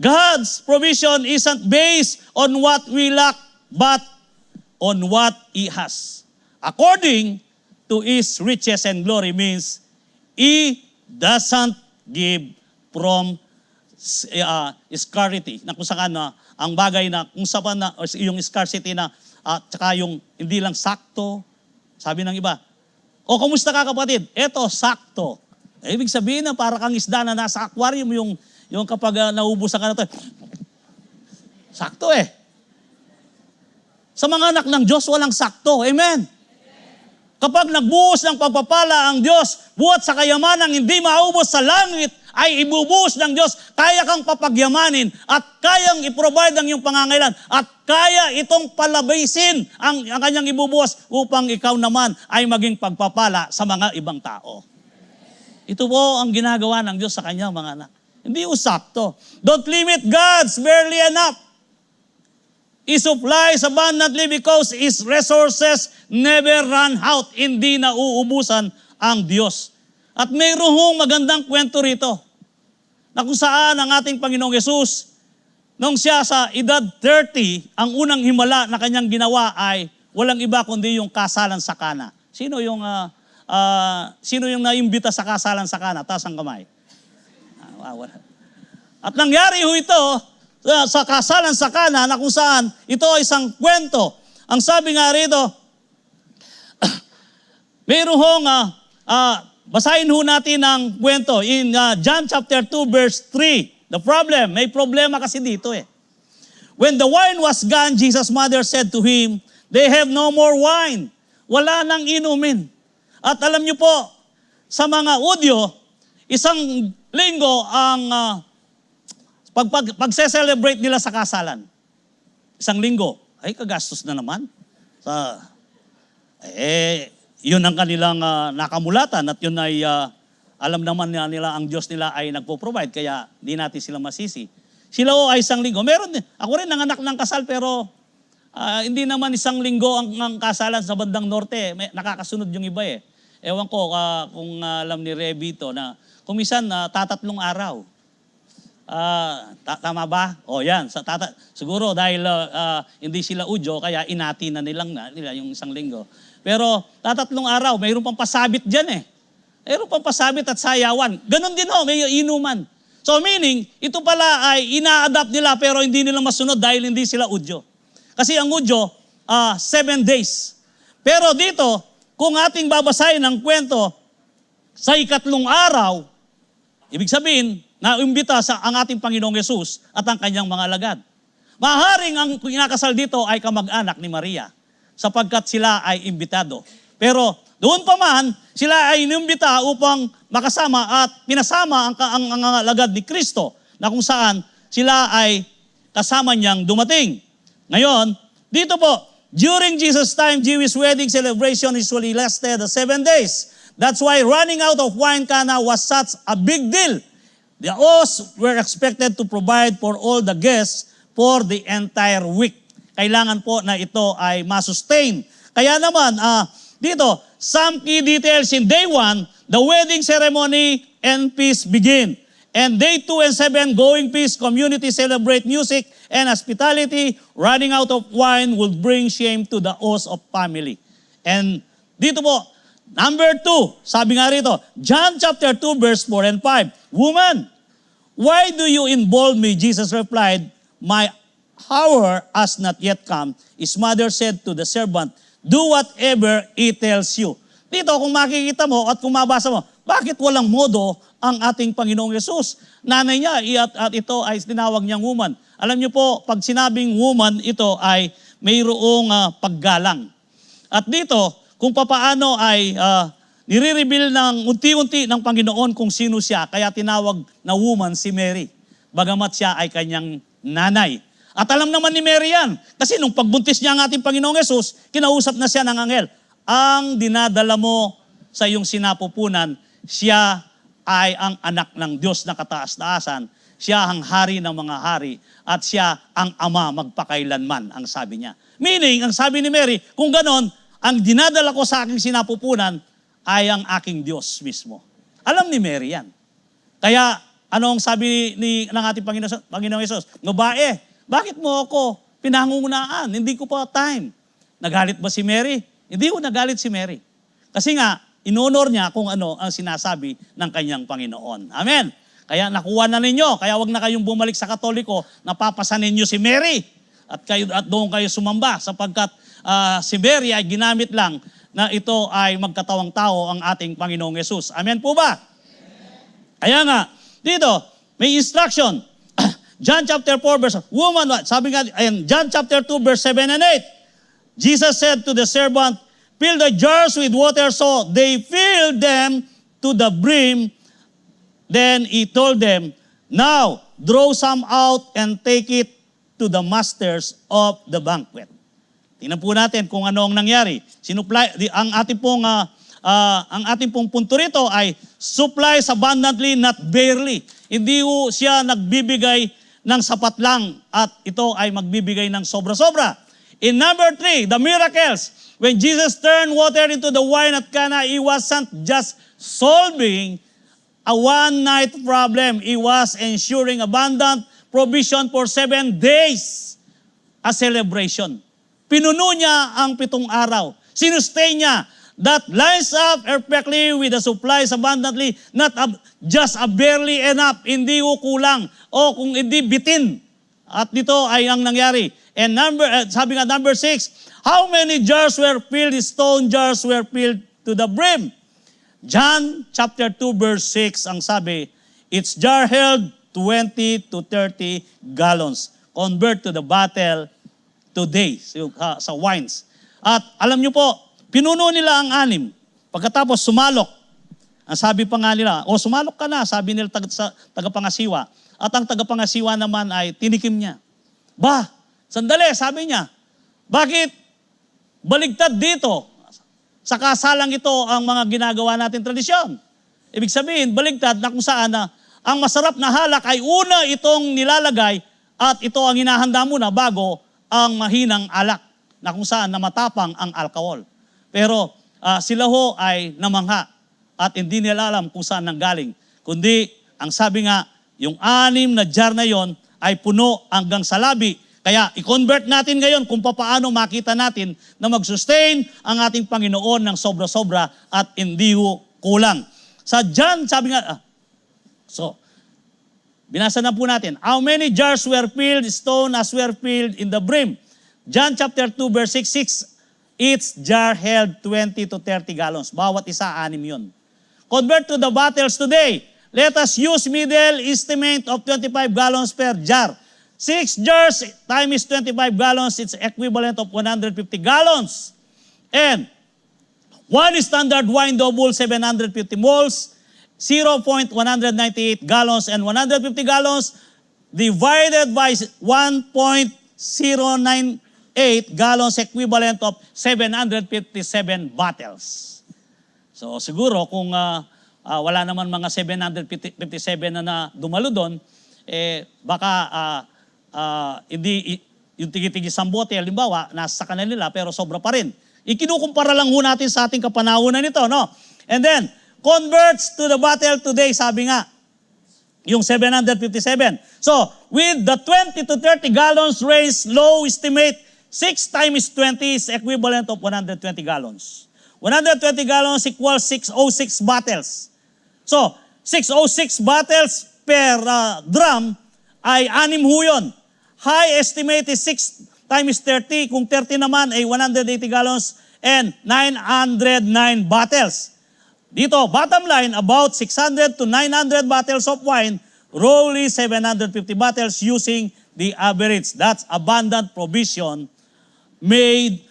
God's provision isn't based on what we lack, but on what He has. According to His riches and glory means He doesn't give from scarcity. Na kung saan ang bagay na kung saan na yung scarcity na tsaka yung hindi lang sakto. Sabi ng iba, o kumusta ka kapatid? Eto, sakto. Ibig sabihin na para kang isda na nasa aquarium yung kapag naubusan ka na ito, sakto eh. Sa mga anak ng Diyos, walang sakto. Amen. Kapag nagbuhos ng pagpapala ang Diyos, buhat sa kayamanang hindi maubos sa langit, ay ibubuhos ng Diyos. Kaya kang papagyamanin at kayang i-provide ang iyong pangangailangan at kaya itong palabasin ang kanyang ibubuhos upang ikaw naman ay maging pagpapala sa mga ibang tao. Ito po ang ginagawa ng Diyos sa kanyang mga anak. Hindi sakto. Don't limit God's barely enough. He supplies abundantly because His resources never run out. Hindi na uubusan ang Diyos. At mayroong magandang kwento rito na kung saan ang ating Panginoong Yesus, nung siya sa edad 30, ang unang himala na kanyang ginawa ay walang iba kundi yung kasalan sa Kana. Sino yung naimbita sa kasalan sa Kana? Taas ang kamay. At nangyari ho ito sa kasalan sa Kana na kung saan ito ay isang kwento. Ang sabi nga rito, mayroong basahin ho natin ang kwento in John chapter 2 verse 3. The problem, may problema kasi dito eh. When the wine was gone, Jesus' mother said to him, "They have no more wine." Wala nang inumin. At alam niyo po, sa mga Udyo, isang linggo ang pagse-celebrate nila sa kasalan. Isang linggo. Ay, kagastos na naman. Yun ang kanilang nakamulatan at yun ay alam naman nila ang Diyos nila ay nagpo-provide kaya di natin sila masisi. Sila ay isang linggo. Meron din. Ako rin nanganak ng kasal pero hindi naman isang linggo ang kasalan sa bandang norte. Nakakasunod yung iba eh. Ewan ko kung alam ni Revito na kumisan 3 araw. Tama ba? O yan. Siguro dahil hindi sila Udyo kaya inati na nila yung isang linggo. Pero 3 araw, mayroon pang pasabit dyan eh. Mayroon pang pasabit at sayawan. Ganon din ho, may inuman. So meaning, ito pala ay ina-adapt nila pero hindi nila masunod dahil hindi sila Udyo. Kasi ang Udyo, 7 days. Pero dito, kung ating babasahin ang kwento sa 3 araw, ibig sabihin, naimbita ang ating Panginoong Yesus at ang kanyang mga alagad. Maaaring ang kinakasal dito ay kamag-anak ni Maria sapagkat sila ay imbitado. Pero doon pa man, sila ay inimbita upang makasama at pinasama ang alagad ni Kristo na kung saan sila ay kasama niyang dumating. Ngayon, dito po, during Jesus' time, Jewish wedding celebration usually lasted 7 days. That's why running out of wine Cana was such a big deal. The hosts were expected to provide for all the guests for the entire week. Kailangan po na ito ay masustain. Kaya naman, dito, some key details in day 1, the wedding ceremony and feast begin. And day 2 and 7, going feast, community celebrate music and hospitality. Running out of wine will bring shame to the host of family. And dito po, number 2, sabi nga rito, John chapter 2 verse 4 and 5. Woman, why do you involve me? Jesus replied, my hour has not yet come. His mother said to the servant, do whatever he tells you. Dito, kung makikita mo at kung mabasa mo, bakit walang modo ang ating Panginoong Yesus? Nanay niya at ito ay tinawag niyang woman. Alam niyo po, pag sinabing woman, ito ay mayroong paggalang. At dito, kung papaano ay nire-reveal ng unti-unti ng Panginoon kung sino siya, kaya tinawag na woman si Mary, bagamat siya ay kanyang nanay. At alam naman ni Mary yan, kasi nung pagbuntis niya ang ating Panginoong Yesus, kinausap na siya ng anghel, ang dinadala mo sa iyong sinapupunan, siya ay ang anak ng Diyos na kataas-taasan, siya ang hari ng mga hari, at siya ang ama magpakailanman, ang sabi niya. Meaning, ang sabi ni Mary, kung ganon, ang dinadala ko sa aking sinapupunan ay ang aking Diyos mismo. Alam ni Mary yan. Kaya, anong sabi ng ating Panginoong Yesus? Babae, bakit mo ako pinangungunaan? Hindi ko pa time. Nagalit ba si Mary? Hindi ko nagalit si Mary. Kasi nga, inonor niya kung ano ang sinasabi ng kanyang Panginoon. Amen. Kaya nakuha na ninyo. Kaya wag na kayong bumalik sa Katoliko, napapasanin niyo si Mary. At doon kayo sumamba sapagkat si Mary ay ginamit lang na ito ay magkatawang tao ang ating Panginoong Yesus. Amen po ba? Amen. Kaya nga, dito, may instruction. John chapter 4 verse, woman, sabi nga, John chapter 2 verse 7 and 8. Jesus said to the servant, fill the jars with water, so they filled them to the brim. Then he told them, now draw some out and take it to the masters of the banquet. Tingnan po natin kung ano ang nangyari. Ang ating pong punto rito ay supplies abundantly, not barely. Hindi po siya nagbibigay ng sapat lang at ito ay magbibigay ng sobra-sobra. In number 3, the miracles. When Jesus turned water into the wine at Cana, He wasn't just solving a one-night problem. He was ensuring abundant provision for 7 days. A celebration. Pinuno niya ang 7 araw. Sinustain niya. That lines up perfectly with the supplies abundantly, not just a barely enough, hindi kulang, o kung hindi bitin. At dito ay ang nangyari. And sabi nga number 6, how many jars were filled? Stone jars were filled to the brim. John chapter 2 verse 6 ang sabi, its jar held 20 to 30 gallons. Convert to the bottle today sa wines. At alam nyo po, pinuno nila ang 6. Pagkatapos sumalok, ang sabi pa nga nila, sumalok ka na, sabi nila sa tagapangasiwa. At ang tagapangasiwa naman ay tinikim niya. Sandali, sabi niya, bakit baligtad dito? Sa kasalang ito ang mga ginagawa natin tradisyon. Ibig sabihin, baligtad na kung saan na ang masarap na halak ay una itong nilalagay at ito ang hinahanda muna bago ang mahinang alak na kung saan na matapang ang alcohol. Pero sila ho ay namangha at hindi nila alam kung saan nanggaling. Kundi, ang sabi nga, yung 6 na jar na yon ay puno hanggang sa labi. Kaya i-convert natin ngayon kung paano makita natin na mag-sustain ang ating Panginoon ng sobra-sobra at hindi ho kulang. Sa John, sabi nga, binasa na po natin. How many jars were filled, stone as were filled in the brim? John chapter 2 verse 6, each jar held 20 to 30 gallons. Bawat isa, 6 yun. Convert to the bottles today. Let us use middle estimate of 25 gallons per jar. 6 jars times 25 gallons, it's equivalent of 150 gallons. And 1 standard wine double 750 moles, 0.198 gallons, and 150 gallons divided by 1.098 gallons equivalent of 757 bottles. So siguro kung wala naman mga 757 na dumalo doon, baka hindi yung tigi-tigi isang bote, halimbawa, nasa kanila pero sobra pa rin. Ikinukumpara lang ho natin sa ating kapanahunan nito, no? And then, converts to the bottle today, sabi nga, yung 757. So, with the 20 to 30 gallons raised low estimate, 6 times 20 is equivalent of 120 gallons. 120 gallons equals 606 bottles. So, 606 bottles per drum ay 6 ho yun. High estimate is 6 times 30. Kung 30 naman ay 180 gallons and 909 bottles. Dito, bottom line, about 600 to 900 bottles of wine, roughly 750 bottles using the average. That's abundant provision made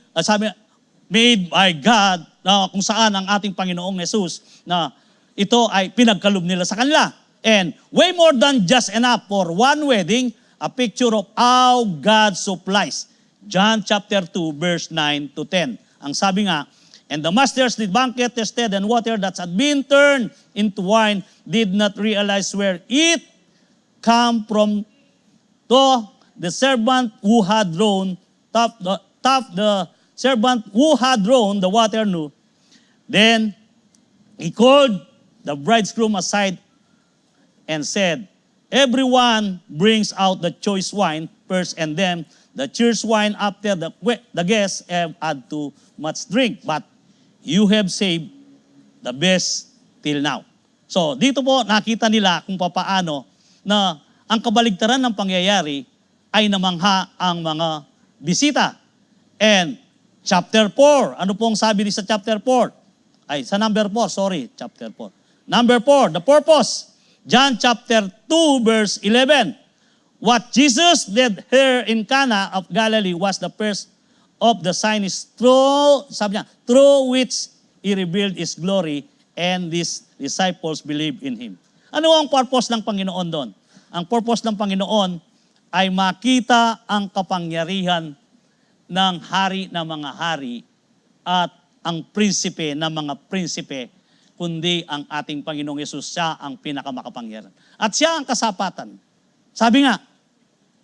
by God, na kung saan ang ating Panginoong Jesus na ito ay pinagkaloob nila sa kanila. And way more than just enough for one wedding, a picture of how God supplies. John chapter 2 verse 9 to 10. Ang sabi nga, and the masters did banquet, tested, and water that had been turned into wine did not realize where it come from. To the servant who had drawn, the servant who had drawn the water knew. Then he called the bridegroom aside and said, everyone brings out the choice wine first, and then the choice wine after the guests have had too much drink. But you have saved the best till now. So, dito po nakita nila kung papaano na ang kabaligtaran ng pangyayari ay namangha ang mga bisita. And chapter 4, ano pong sabi sa chapter 4? Sa number 4, chapter 4. Number 4, the purpose. John chapter 2 verse 11. What Jesus did here in Cana of Galilee was the first of the signs through which He revealed His glory, and His disciples believed in Him. Ano ang purpose ng Panginoon doon? Ang purpose ng Panginoon ay makita ang kapangyarihan ng hari na mga hari at ang prinsipe na mga prinsipe, kundi ang ating Panginoong Yesus, siya ang pinakamakapangyarihan. At siya ang kasapatan. Sabi nga,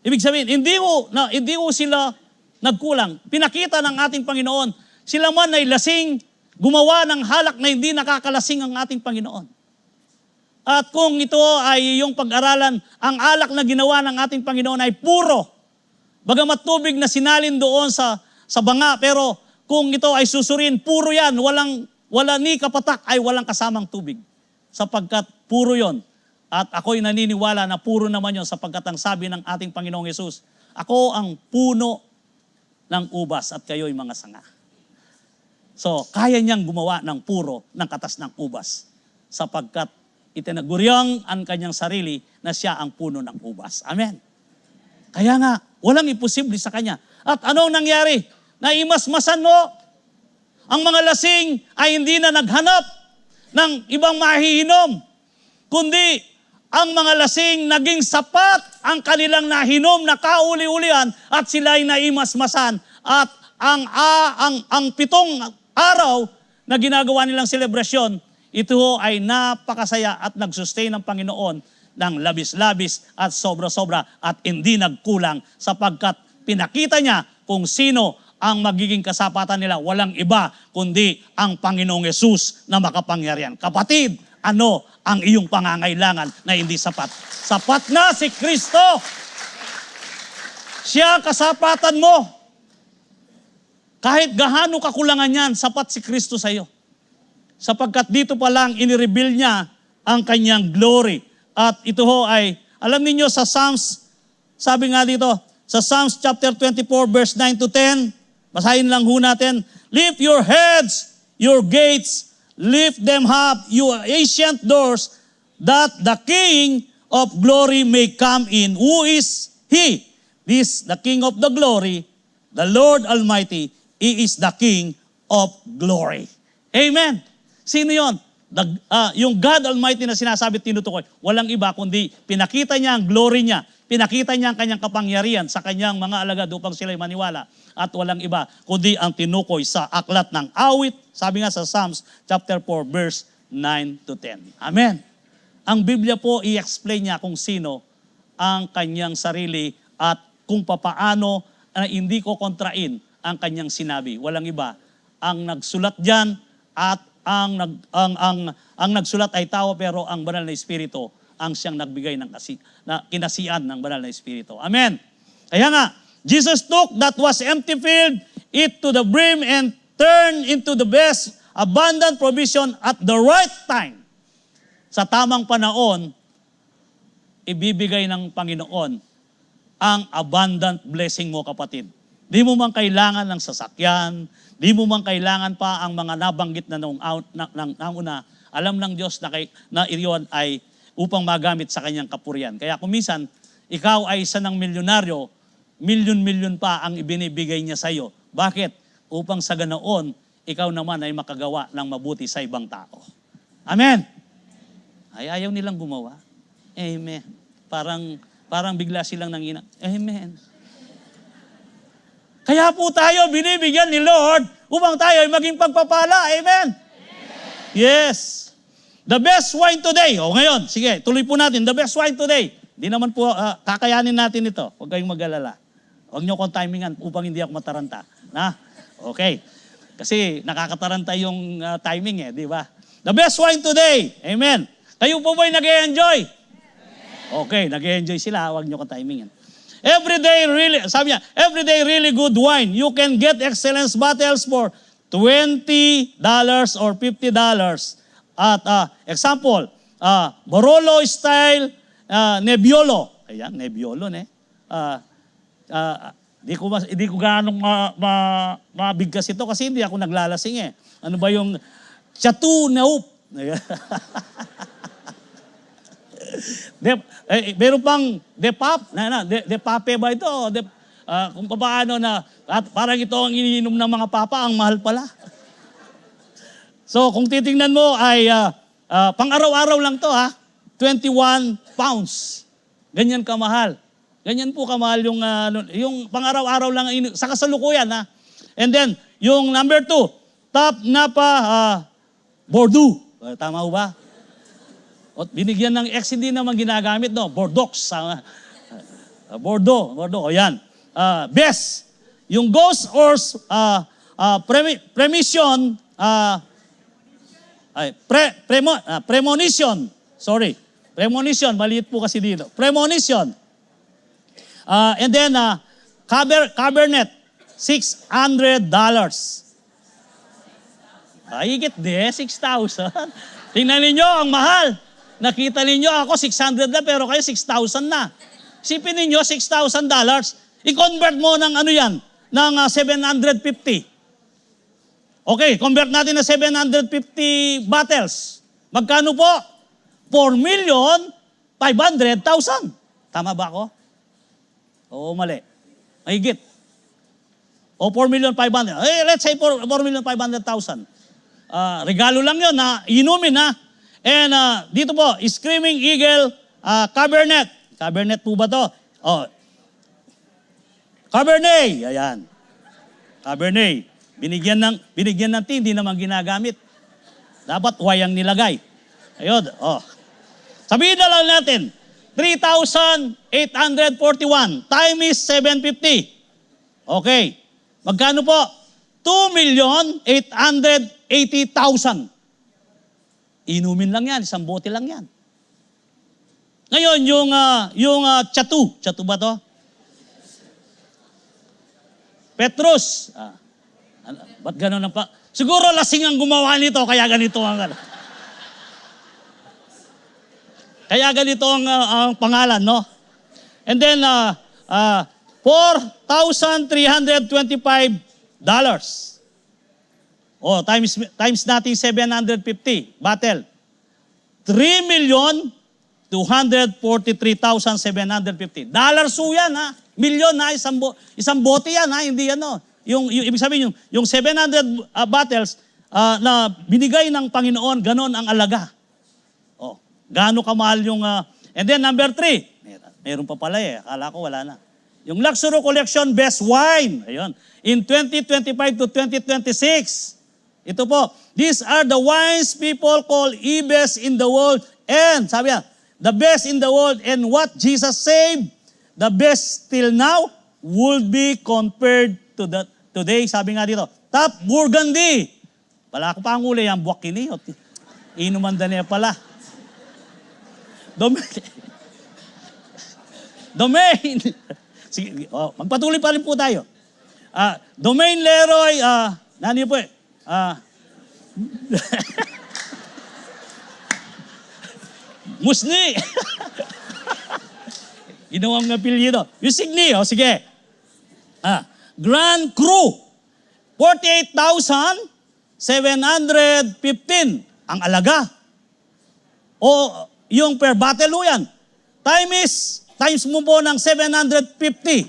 ibig sabihin, hindi ho sila nagkulang. Pinakita ng ating Panginoon, sila man ay lasing, gumawa ng halak na hindi nakakalasing ang ating Panginoon. At kung ito ay yung pag-aralan, ang alak na ginawa ng ating Panginoon ay puro. Bagamat tubig na sinalin doon sa banga, pero kung ito ay susurin, puro yan, wala ni kapatak ay walang kasamang tubig. Sapagkat puro yon. At ako'y naniniwala na puro naman yon sapagkat ang sabi ng ating Panginoong Yesus, ako ang puno ng ubas at kayo'y mga sanga. So, kaya niyang gumawa ng puro ng katas ng ubas sapagkat itinaguriang ang kanyang sarili na siya ang puno ng ubas. Amen. Kaya nga, walang imposible sa kanya. At anong nangyari? Naimasmasan mo. Ang mga lasing ay hindi na naghanap ng ibang mahihinom, kundi ang mga lasing naging sapat ang kanilang nahinom na kauli-ulian at sila'y naimasmasan. At ang 7 araw na ginagawa nilang selebrasyon, ito ay napakasaya at nagsustain ng Panginoon ng labis-labis at sobra-sobra at hindi nagkulang sapagkat pinakita niya kung sino ang magiging kasapatan nila. Walang iba kundi ang Panginoong Yesus na makapangyarihan. Kapatid, ano ang iyong pangangailangan na hindi sapat? Sapat na si Kristo. Siya kasapatan mo. Kahit gaano kakulangan yan, sapat si Kristo sa iyo. Sapagkat dito pa lang inireveal niya ang kanyang glory. At ito ho ay, alam niyo sa Psalms, sabi nga dito, sa Psalms chapter 24 verse 9 to 10, basahin lang ho natin, lift your heads, your gates, lift them up, you ancient doors, that the King of glory may come in. Who is He? This, the King of the glory, the Lord Almighty, He is the King of glory. Amen. Sino yon? Yung God Almighty na sinasabi tinutukoy, walang iba kundi pinakita niya ang glory niya, pinakita niya ang kanyang kapangyarihan sa kanyang mga alagad upang sila'y maniwala. At walang iba kundi ang tinukoy sa aklat ng awit, sabi nga sa Psalms chapter 4 verse 9 to 10. Amen. Ang Biblia po i-explain niya kung sino ang kanyang sarili at kung papaano na hindi ko kontrain ang kanyang sinabi. Walang iba. Ang nagsulat diyan at ang nagsulat ay tao pero ang banal na Espiritu ang siyang nagbigay ng kinasian ng banal na Espiritu. Amen. Kaya nga, Jesus took that was empty field, it to the brim, and turned into the best abundant provision at the right time. Sa tamang panahon, ibibigay ng Panginoon ang abundant blessing mo, kapatid. Di mo man kailangan ng sasakyan, di mo man kailangan pa ang mga nabanggit na nauna. Alam ng Diyos na iyon ay upang magamit sa kanyang kapurihan. Kaya kung minsan, ikaw ay isa ng milyonaryo, milyon-milyon pa ang ibinibigay niya sa iyo. Bakit? Upang sa ganoon, ikaw naman ay makagawa ng mabuti sa ibang tao. Amen? Ay ayaw nilang gumawa. Amen. Parang bigla silang nanginang. Amen. Kaya po tayo binibigyan ni Lord upang tayo ay maging pagpapala. Amen? Yes. The best wine today. O ngayon, sige, tuloy po natin. The best wine today. Di naman po, kakayanin natin ito. Huwag kayong mag-alala. Huwag niyo akong timingan upang hindi ako mataranta. Na? Okay. Kasi nakakataranta yung timing di ba? The best wine today. Amen. Kayo po ba'y nag-e-enjoy? Okay, nag-e-enjoy sila. Huwag niyo akong timingan. Everyday really, sabi niya, everyday really good wine. You can get excellence bottles for $20 or $50. At example, Barolo style Nebbiolo. Ayan, Nebbiolo, Di ko ganong mabigkas ito kasi hindi ako naglalasing Ano ba yung Chateau Neuf? Meron pang Depape ba ito? Kung paano na, at parang ito ang iniinom ng mga papa, ang mahal pala. So kung titingnan mo ay pang araw-araw lang to 21 pounds. Ganyan kamahal. Ganyan po kamahal yung pang araw-araw lang sa kasalukuyan And then yung number 2, Top Napa Bordeaux. Tama ba? O, binigyan ng X, hindi naman ginagamit, Bordeaux. Bordeaux. O yan. Best. Yung Ghost Horse Premonition. Premonition. Sorry. Premonition. Maliit po kasi dito. Premonition. And then, Cabernet. $600. Higit 6,000. Tingnan ninyo, ang mahal. Nakita ninyo ako 600 na pero kayo 6,000 na. Sipin ninyo $6,000. I-convert mo ng ano yan, ng 750. Okay, convert natin na 750 bottles. Magkano po? 4,500,000. Tama ba ako? Oo, mali. Mahigit. O 4,500,000. Let's say 4,500,000. Regalo lang yun na inumin ha. And dito po, Screaming Eagle Cabernet. Cabernet po ba to? Oh. Cabernet. Ayan. Cabernet. Binigyan ng tea, hindi naman ginagamit. Dapat wayang nilagay. Ayun. Oh. Sabihin na lang natin, 3,841 time is 750. Okay. Magkano po? 2,880,000. Inumin lang yan, isang bote lang yan. Ngayon, yung Chatu. Chatu ba to? Petrus. Ba't gano'n ang pa? Siguro lasing ang gumawa nito, kaya ganito ang... Kaya ganito ang pangalan, no? And then, $4,325. Oh, times natin 750 battle. 3,243,750. Dollars po yan, ha? Milyon, ha? Isang bote yan, ha? Hindi ano. Yung ibig sabihin, yung 700 battles na binigay ng Panginoon, ganon ang alaga. Oh, gaano kamahal yung... and then number 3, meron pa pala eh. Akala ko wala na. Yung Luxury Collection Best Wine. Ayun. In 2025 to 2026. Ito po. These are the wines people call best in the world. And, sabi niya, the best in the world. And what Jesus saved, the best till now, would be compared to the today. Sabi nga dito, Top Burgundy. Pala ako pa ang uli, ang buwak kini. Inuman da niya pala. Domain. Sige, magpatuloy pa rin po tayo. Domain Leroy, nani po eh. Musni. Ginawang apelyido. Yung Signi, sige. Grand Cru. 48,715 ang alaga. O yung per battle ho yan. Times mo po ng 750.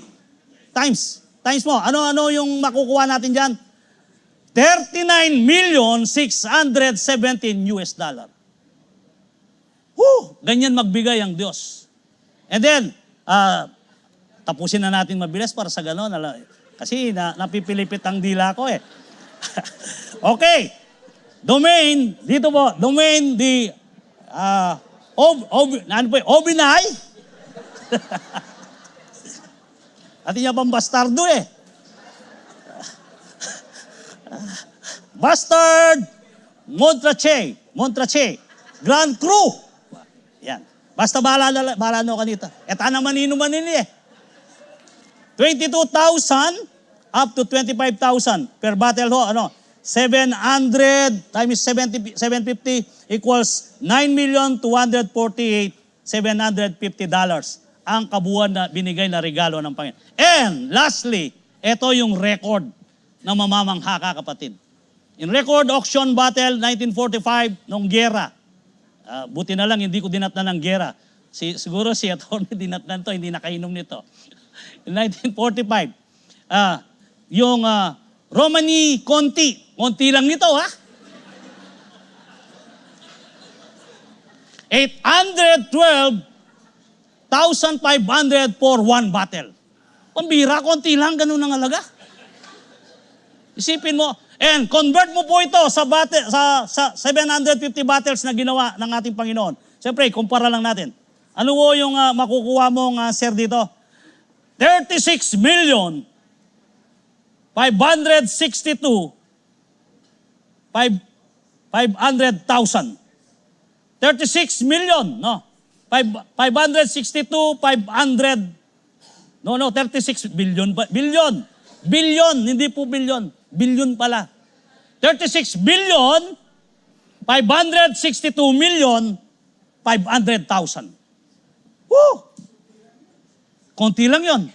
Times mo. Ano yung makukuha natin dyan? 39,617 US dollar. Ganyan magbigay ang Diyos. And then, tapusin na natin mabilis para sa gano'n. Kasi napipilipit ang dila ko eh. Okay. Domain, dito po, domain di Obinay. At niya pang bastardo eh. Bastard Montrache. Grand Cru. Yan. Basta bahala no kanita. Eta naman inuman nini eh. 22,000 up to 25,000 per battle ho. 700 times 750 equals $9,248,750 ang kabuuan na binigay na regalo ng Panginoon. And lastly, ito yung record ng mamamangha ka, kapatid. In record auction battle 1945 nung gera. Buti na lang hindi ko dinatnan ng gera. Siguro si Atty. Dinatnan to, hindi nakainom nito. In 1945, yung Romani Conti. Conti lang nito, ha? 812,500 for one battle. Pambira, konti lang, ganun ang alaga. Isipin mo, and convert mo po ito sa 750 battles na ginawa ng ating Panginoon. Siyempre, kumpara lang natin. Ano po yung makukuha mong share dito? 36,562,500,000. 36 million, no? 562,500. No, 36 billion. Billion, hindi po billion. Billion pala. 36,562,500,000. Woo! Konti lang yon.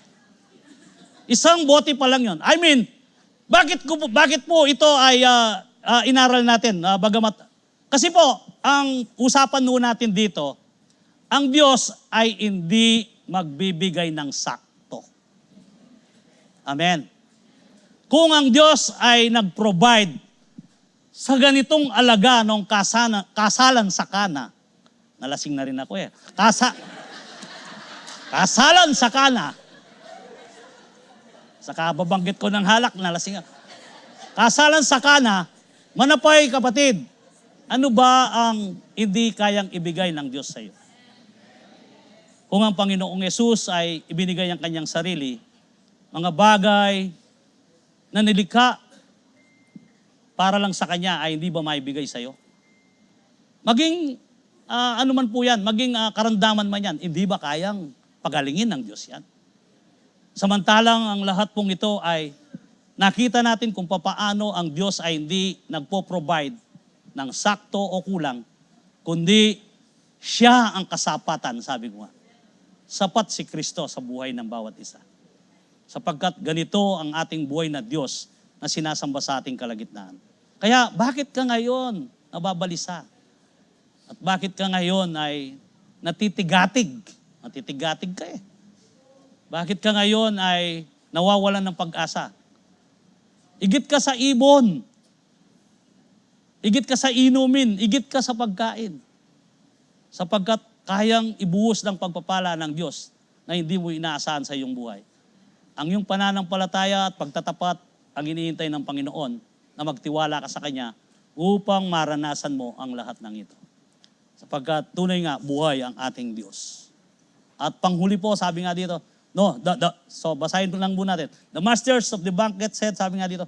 Isang bote pa lang yon. I mean, Bakit po ito ay inaral natin? Kasi po, ang usapan po natin dito, ang Diyos ay hindi magbibigay ng sakto. Amen. Kung ang Diyos ay nag-provide sa ganitong alaga ng kasalan sa Kana, nalasing na rin ako eh. Kasalan sa Kana. Sa kababanggit ko ng halak, nalasing ako. Kasalan sa Kana, manapay kapatid, ano ba ang hindi kayang ibigay ng Diyos sa iyo? Kung ang Panginoong Yesus ay ibinigay ang kanyang sarili, mga bagay na nilikha para lang sa kanya ay hindi ba maibigay sa iyo? Maging ano man po yan, maging karandaman man yan, hindi ba kayang pagalingin ng Diyos yan? Samantalang ang lahat pong ito ay nakita natin kung papaano ang Diyos ay hindi nagpo-provide ng sakto o kulang, kundi siya ang kasapatan, sabi ko nga. Sapat si Kristo sa buhay ng bawat isa. Sapagkat ganito ang ating buhay na Diyos na sinasamba sa ating kalagitnaan. Kaya bakit ka ngayon nababalisa? At bakit ka ngayon ay natitigatig? Natitigatig ka eh. Bakit ka ngayon ay nawawalan ng pag-asa? Igit ka sa ibon. Igit ka sa inumin. Igit ka sa pagkain. Sapagkat kayang ibuhos ng pagpapala ng Diyos na hindi mo inaasahan sa iyong buhay. Ang iyong pananampalataya at pagtatapat ang iniintay ng Panginoon na magtiwala ka sa Kanya upang maranasan mo ang lahat ng ito. Sapagkat tunay nga buhay ang ating Diyos. At panghuli po, sabi nga dito, so basahin lang muna natin. The masters of the banquet said, sabi nga dito,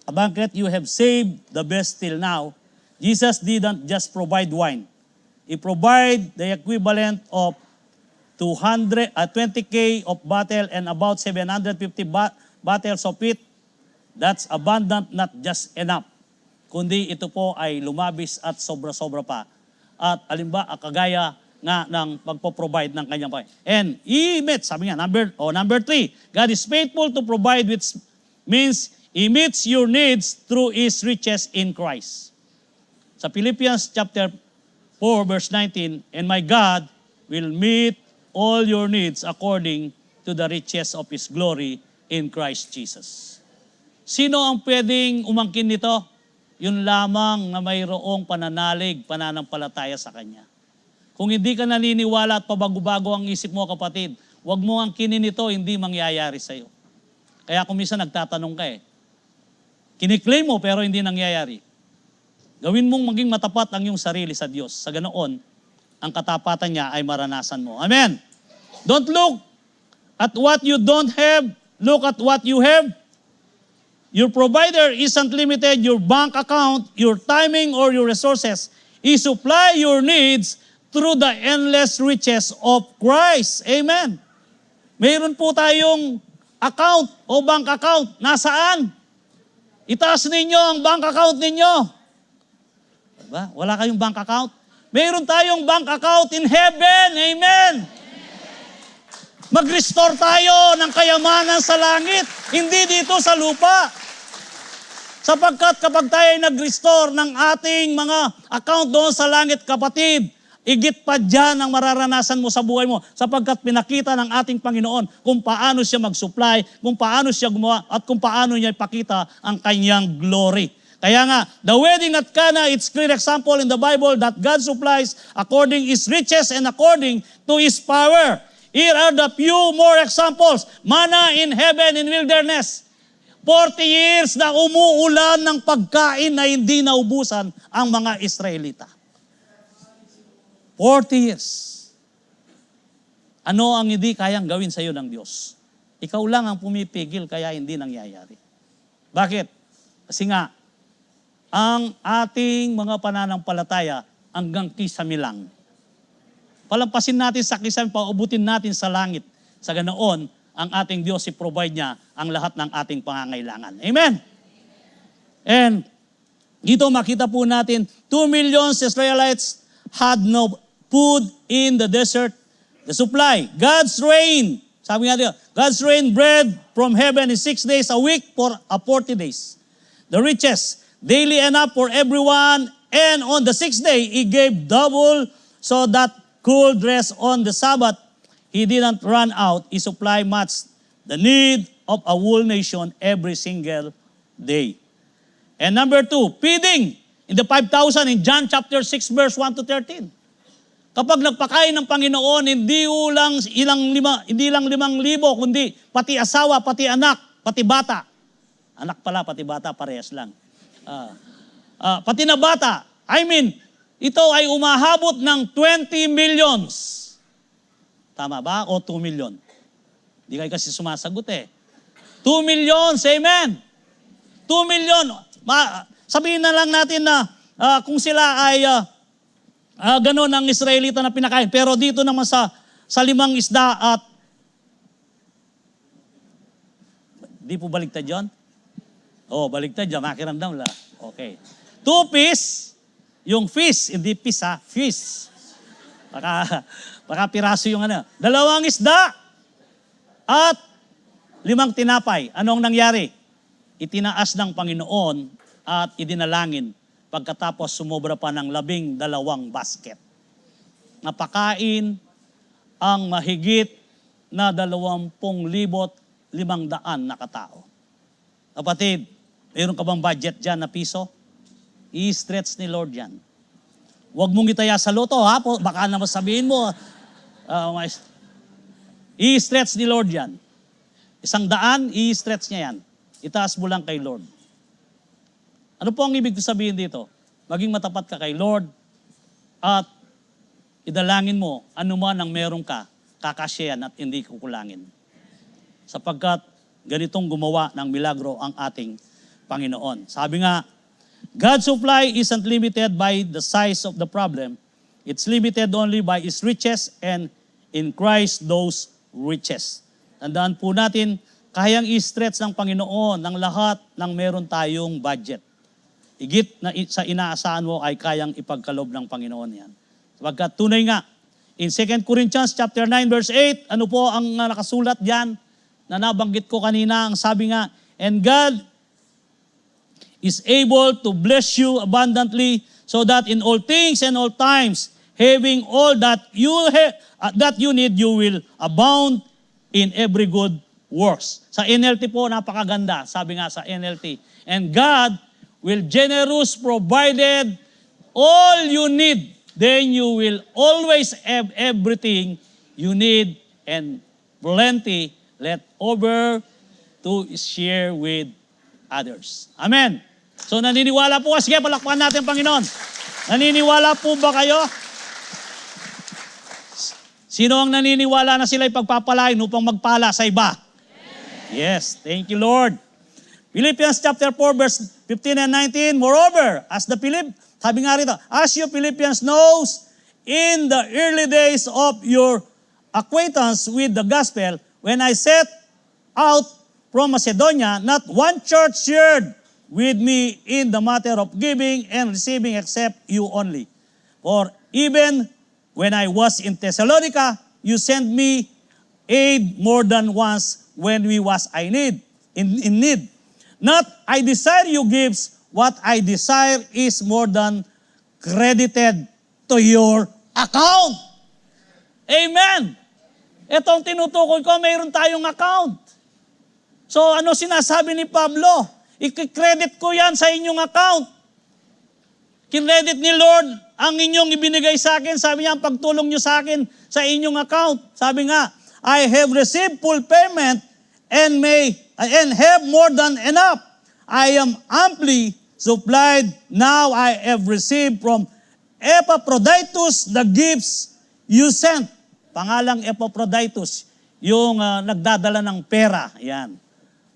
a banquet you have saved the best till now. Jesus didn't just provide wine. He provide the equivalent of 20K of bottle and about 750 bottles of it. That's abundant, not just enough. Kundi ito po ay lumabis at sobra-sobra pa. At alimba, kagaya nga ng pagpo-provide ng kanyang Panginoon. And He meets, sabi nga, number 3, God is faithful to provide, which means He meets your needs through His riches in Christ. Sa Philippians chapter 4 verse 19, and my God will meet all your needs according to the riches of His glory in Christ Jesus. Sino ang pwedeng umangkin nito? Yun lamang na mayroong pananampalataya sa Kanya. Kung hindi ka naniniwala at pabago-bago ang isip mo, kapatid, huwag mo angkinin ito, hindi mangyayari sa iyo. Kaya kung minsan nagtatanong ka kiniklaim mo pero hindi nangyayari. Gawin mong maging matapat ang iyong sarili sa Diyos. Sa ganoon, ang katapatan niya ay maranasan mo. Amen. Don't look at what you don't have. Look at what you have. Your provider isn't limited your bank account, your timing, or your resources. He supply your needs through the endless riches of Christ. Amen. Mayroon po tayong account o bank account. Nasaan? Itaas ninyo ang bank account ninyo. Diba? Wala kayong bank account? Mayroon tayong bank account in heaven. Amen. Mag-restore tayo ng kayamanan sa langit, hindi dito sa lupa. Sapagkat kapag tayo ay nag-restore ng ating mga account doon sa langit, kapatid, igit pa dyan ang mararanasan mo sa buhay mo sapagkat pinakita ng ating Panginoon kung paano siya mag-supply, kung paano siya gumawa, at kung paano niya ipakita ang kanyang glory. Kaya nga, the wedding at Cana, it's clear example in the Bible that God supplies according His riches and according to His power. Here are the few more examples. Manna in heaven in wilderness. 40 years na umuulan ng pagkain na hindi naubusan ang mga Israelita. 40 years. Ano ang hindi kayang gawin sa iyo ng Diyos? Ikaw lang ang pumipigil kaya hindi nangyayari. Bakit? Kasi nga, ang ating mga pananampalataya hanggang kisame lang. Palampasin natin sa kisame, paubutin natin sa langit. Sa ganoon, ang ating Diyos i-provide niya ang lahat ng ating pangangailangan. Amen? And dito makita po natin, 2 million Israelites had no food in the desert. The supply, God's rain. Sabi nga dito, God's rain bread from heaven in 6 days a week for 40 days. The riches, daily enough for everyone, and on the 6th day, He gave double so that could rest on the Sabbath. He didn't run out. He supplied much the need of a whole nation every single day. And number 2, feeding in the 5,000 in John chapter 6 verse 1 to 13. Kapag nagpakain ng Panginoon, hindi lang 5,000, kundi pati asawa, pati anak, pati bata. Anak pala, pati bata, parehas lang. Pati na bata. Ito ay umahabot ng 20 millions. Tama ba? O 2 million? Di kayo kasi sumasagot eh. 2 millions, amen. 2 million. Sabihin na lang natin na kung sila ay gano'n ang Israelita na pinakain. Pero dito naman sa 5 isda at di po baligtad yun? Baligtad dyan. Makiramdam la. Okay. 2 fish, yung fish, hindi fish ha, fish. Baka piraso yung 2 isda at 5 tinapay. Anong nangyari? Itinaas ng Panginoon at idinalangin pagkatapos sumobra pa ng 12 basket. Napakain ang mahigit na 20,500 na katao. Kapatid, mayroon ka bang budget dyan na piso? I-stretch ni Lord yan. Huwag mong itaya sa loto, ha? Baka naman sabihin mo, i-stretch ni Lord yan. 100, i-stretch niya yan. Itaas mo lang kay Lord. Ano po ang ibig ko sabihin dito? Maging matapat ka kay Lord at idalangin mo ano man ang meron ka, kakasyahan at hindi kukulangin. Sapagkat ganitong gumawa ng milagro ang ating Panginoon. Sabi nga, God's supply isn't limited by the size of the problem. It's limited only by His riches, and in Christ those riches. Tandaan po natin, kayang i-stretch ng Panginoon ng lahat ng meron tayong budget. Higit na sa inaasahan mo ay kayang ipagkalob ng Panginoon yan. Sapagkat tunay nga, in 2 Corinthians chapter 9 verse 8, ano po ang nakasulat diyan na nabanggit ko kanina? Ang sabi nga, and God is able to bless you abundantly so that in all things and all times, having all that you need, you will abound in every good works. Sa NLT po, napakaganda. Sabi nga sa NLT, and God will generous provided all you need, then you will always have everything you need and plenty left over to share with others. Amen. So naniniwala po, sige, palakpakan natin Panginoon. Naniniwala po ba kayo? Sino ang naniniwala na sila'y pagpapalain upang magpala sa iba? Yes, thank you Lord. Philippians chapter 4 verse 15 and 19, moreover, sabi nga rito, as you Philippians knows, in the early days of your acquaintance with the gospel, when I set out from Macedonia, not one church shared with me in the matter of giving and receiving except you only. For even when I was in Thessalonica, you sent me aid more than once when we was in need. Not I desire you gifts, what I desire is more than credited to your account. Amen. Ito ang tinutukoy ko, mayroon tayong account. So ano sinasabi ni Pablo? I-credit ko yan sa inyong account. Kinredit ni Lord ang inyong ibinigay sa akin. Sabi niya, ang pagtulong nyo sa akin sa inyong account. Sabi nga, I have received full payment and have more than enough. I am amply supplied. Now I have received from Epaphroditus the gifts you sent. Pangalang Epaphroditus, yung nagdadala ng pera. Yan.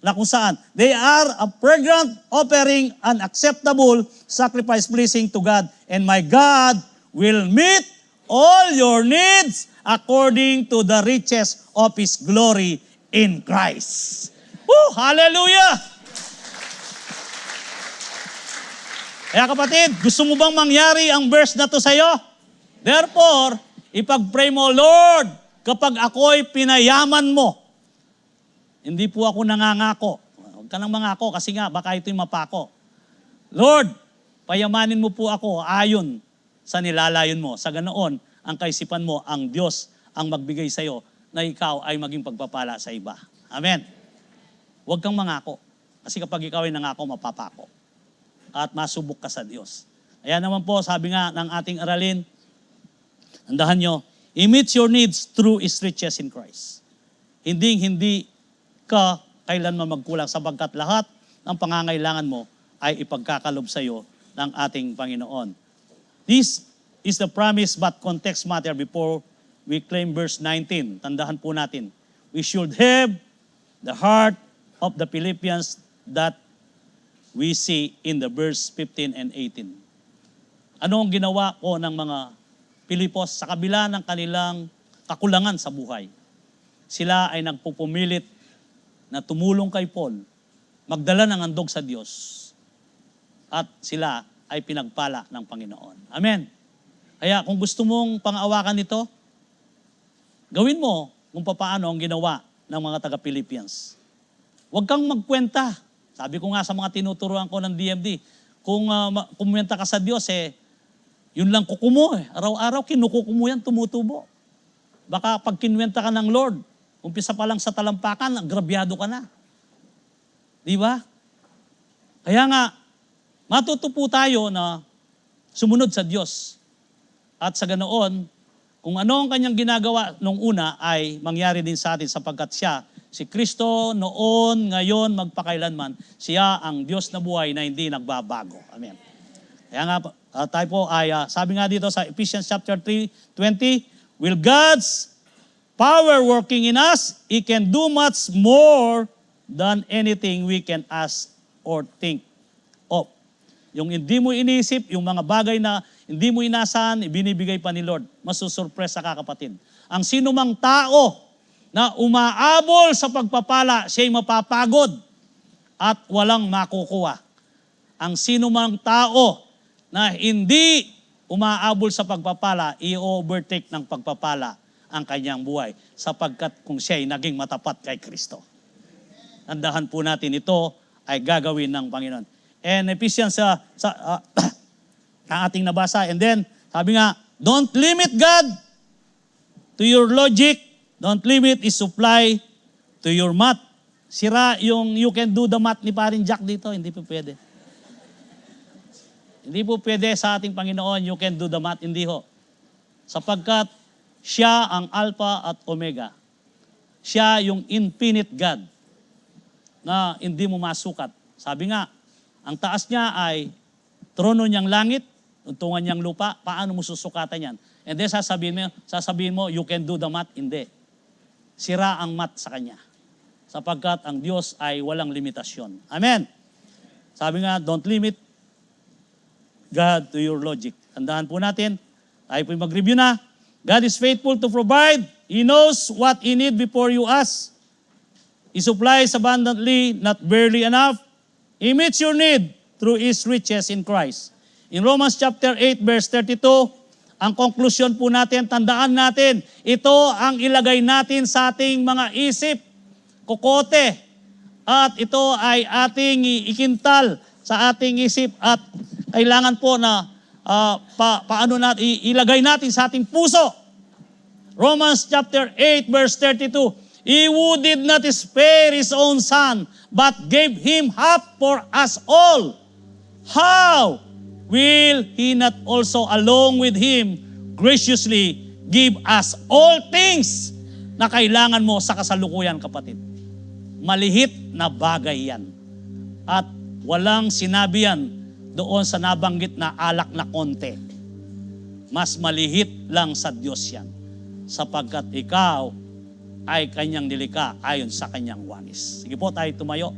Na kung saan, they are a fragrant offering, an acceptable sacrifice pleasing to God. And my God will meet all your needs according to the riches of His glory in Christ. Woo! Hallelujah! Kaya kapatid, gusto mo bang mangyari ang verse na to sa'yo? Therefore, ipag-pray mo, Lord, kapag ako'y pinayaman mo, Hindi po ako nangangako. Huwag ka nang mangako kasi nga baka ito'y mapako. Lord, payamanin mo po ako ayon sa nilalayon mo. Sa ganoon, ang kaisipan mo, ang Diyos ang magbigay sa iyo na ikaw ay maging pagpapala sa iba. Amen. Huwag kang mangako. Kasi kapag ikaw ay nangako, mapapako. At masubok ka sa Diyos. Kaya naman po, sabi nga ng ating aralin, andahan nyo, He meets your needs through His riches in Christ. Hindi ka kailanman magkulang sapagkat lahat ng pangangailangan mo ay ipagkakalob sa iyo ng ating Panginoon. This is the promise but context matter before we claim verse 19. Tandahan po natin. We should have the heart of the Philippians that we see in the verse 15 and 18. Ano ang ginawa po ng mga Pilipos sa kabila ng kanilang kakulangan sa buhay? Sila ay nagpupumilit na tumulong kay Paul, magdala ng handog sa Diyos, at sila ay pinagpala ng Panginoon. Amen. Kaya kung gusto mong pang-awakan ito, gawin mo kung paano ang ginawa ng mga taga-Philippians. Huwag kang magkwenta. Sabi ko nga sa mga tinuturuan ko ng DMD, kung kumwenta ka sa Diyos, yun lang kukumo. Araw-araw kinukukumo yan, tumutubo. Baka pag kinwenta ka ng Lord, umpisa pa lang sa talampakan, agrabyado ka na. Di ba? Kaya nga, matutupo tayo na sumunod sa Diyos. At sa ganoon, kung ano ang kanyang ginagawa nung una ay mangyari din sa atin sapagkat siya, si Kristo noon, ngayon, magpakailanman, siya ang Diyos na buhay na hindi nagbabago. Amen. Kaya nga, tayo po ay, sabi nga dito sa Ephesians chapter 3:20, will God's power working in us, He can do much more than anything we can ask or think of. Yung hindi mo inisip, yung mga bagay na hindi mo inasahan, ibinibigay pa ni Lord. Masusurpresa ka, kapatid. Ang sinumang tao na umaabol sa pagpapala, siya'y mapapagod at walang makukuha. Ang sinumang tao na hindi umaabol sa pagpapala, i-overtake ng pagpapala ang kanyang buhay sapagkat kung siya'y naging matapat kay Kristo. Tandahan po natin, ito ay gagawin ng Panginoon. And Ephesians ang ating nabasa. And then, sabi nga, don't limit God to your logic. Don't limit His supply to your math. Sira yung you can do the math ni Parin Jack dito. Hindi po pwede. Hindi po pwede sa ating Panginoon, you can do the math. Hindi ho. Sapagkat siya ang Alpha at Omega. Siya yung infinite God na hindi mo masukat. Sabi nga, ang taas niya ay trono niyang langit, tuntungan niyang lupa, paano mo susukatan yan? And then sasabihin mo, you can do the math. Hindi. Sira ang math sa kanya. Sapagkat ang Diyos ay walang limitasyon. Amen. Sabi nga, don't limit God to your logic. Tandaan po natin, tayo po mag-review na. God is faithful to provide. He knows what you need before you ask. He supplies abundantly, not barely enough. He meets your need through His riches in Christ. In Romans chapter 8, verse 32, ang konklusyon po natin, tandaan natin, ito ang ilagay natin sa ating mga isip, kokote, at ito ay ating ikintal sa ating isip at kailangan po na paano natin, ilagay natin sa ating puso. Romans chapter 8, verse 32, He who did not spare His own Son, but gave Him up for us all, how will He not also along with Him graciously give us all things na kailangan mo sa kasalukuyan, kapatid? Malihit na bagay yan. At walang sinabi yan doon sa nabanggit na alak na konti. Mas malihit lang sa Diyos yan. Sapagkat ikaw ay kanyang nilikha ayon sa kanyang wangis. Sige po, tayo tumayo.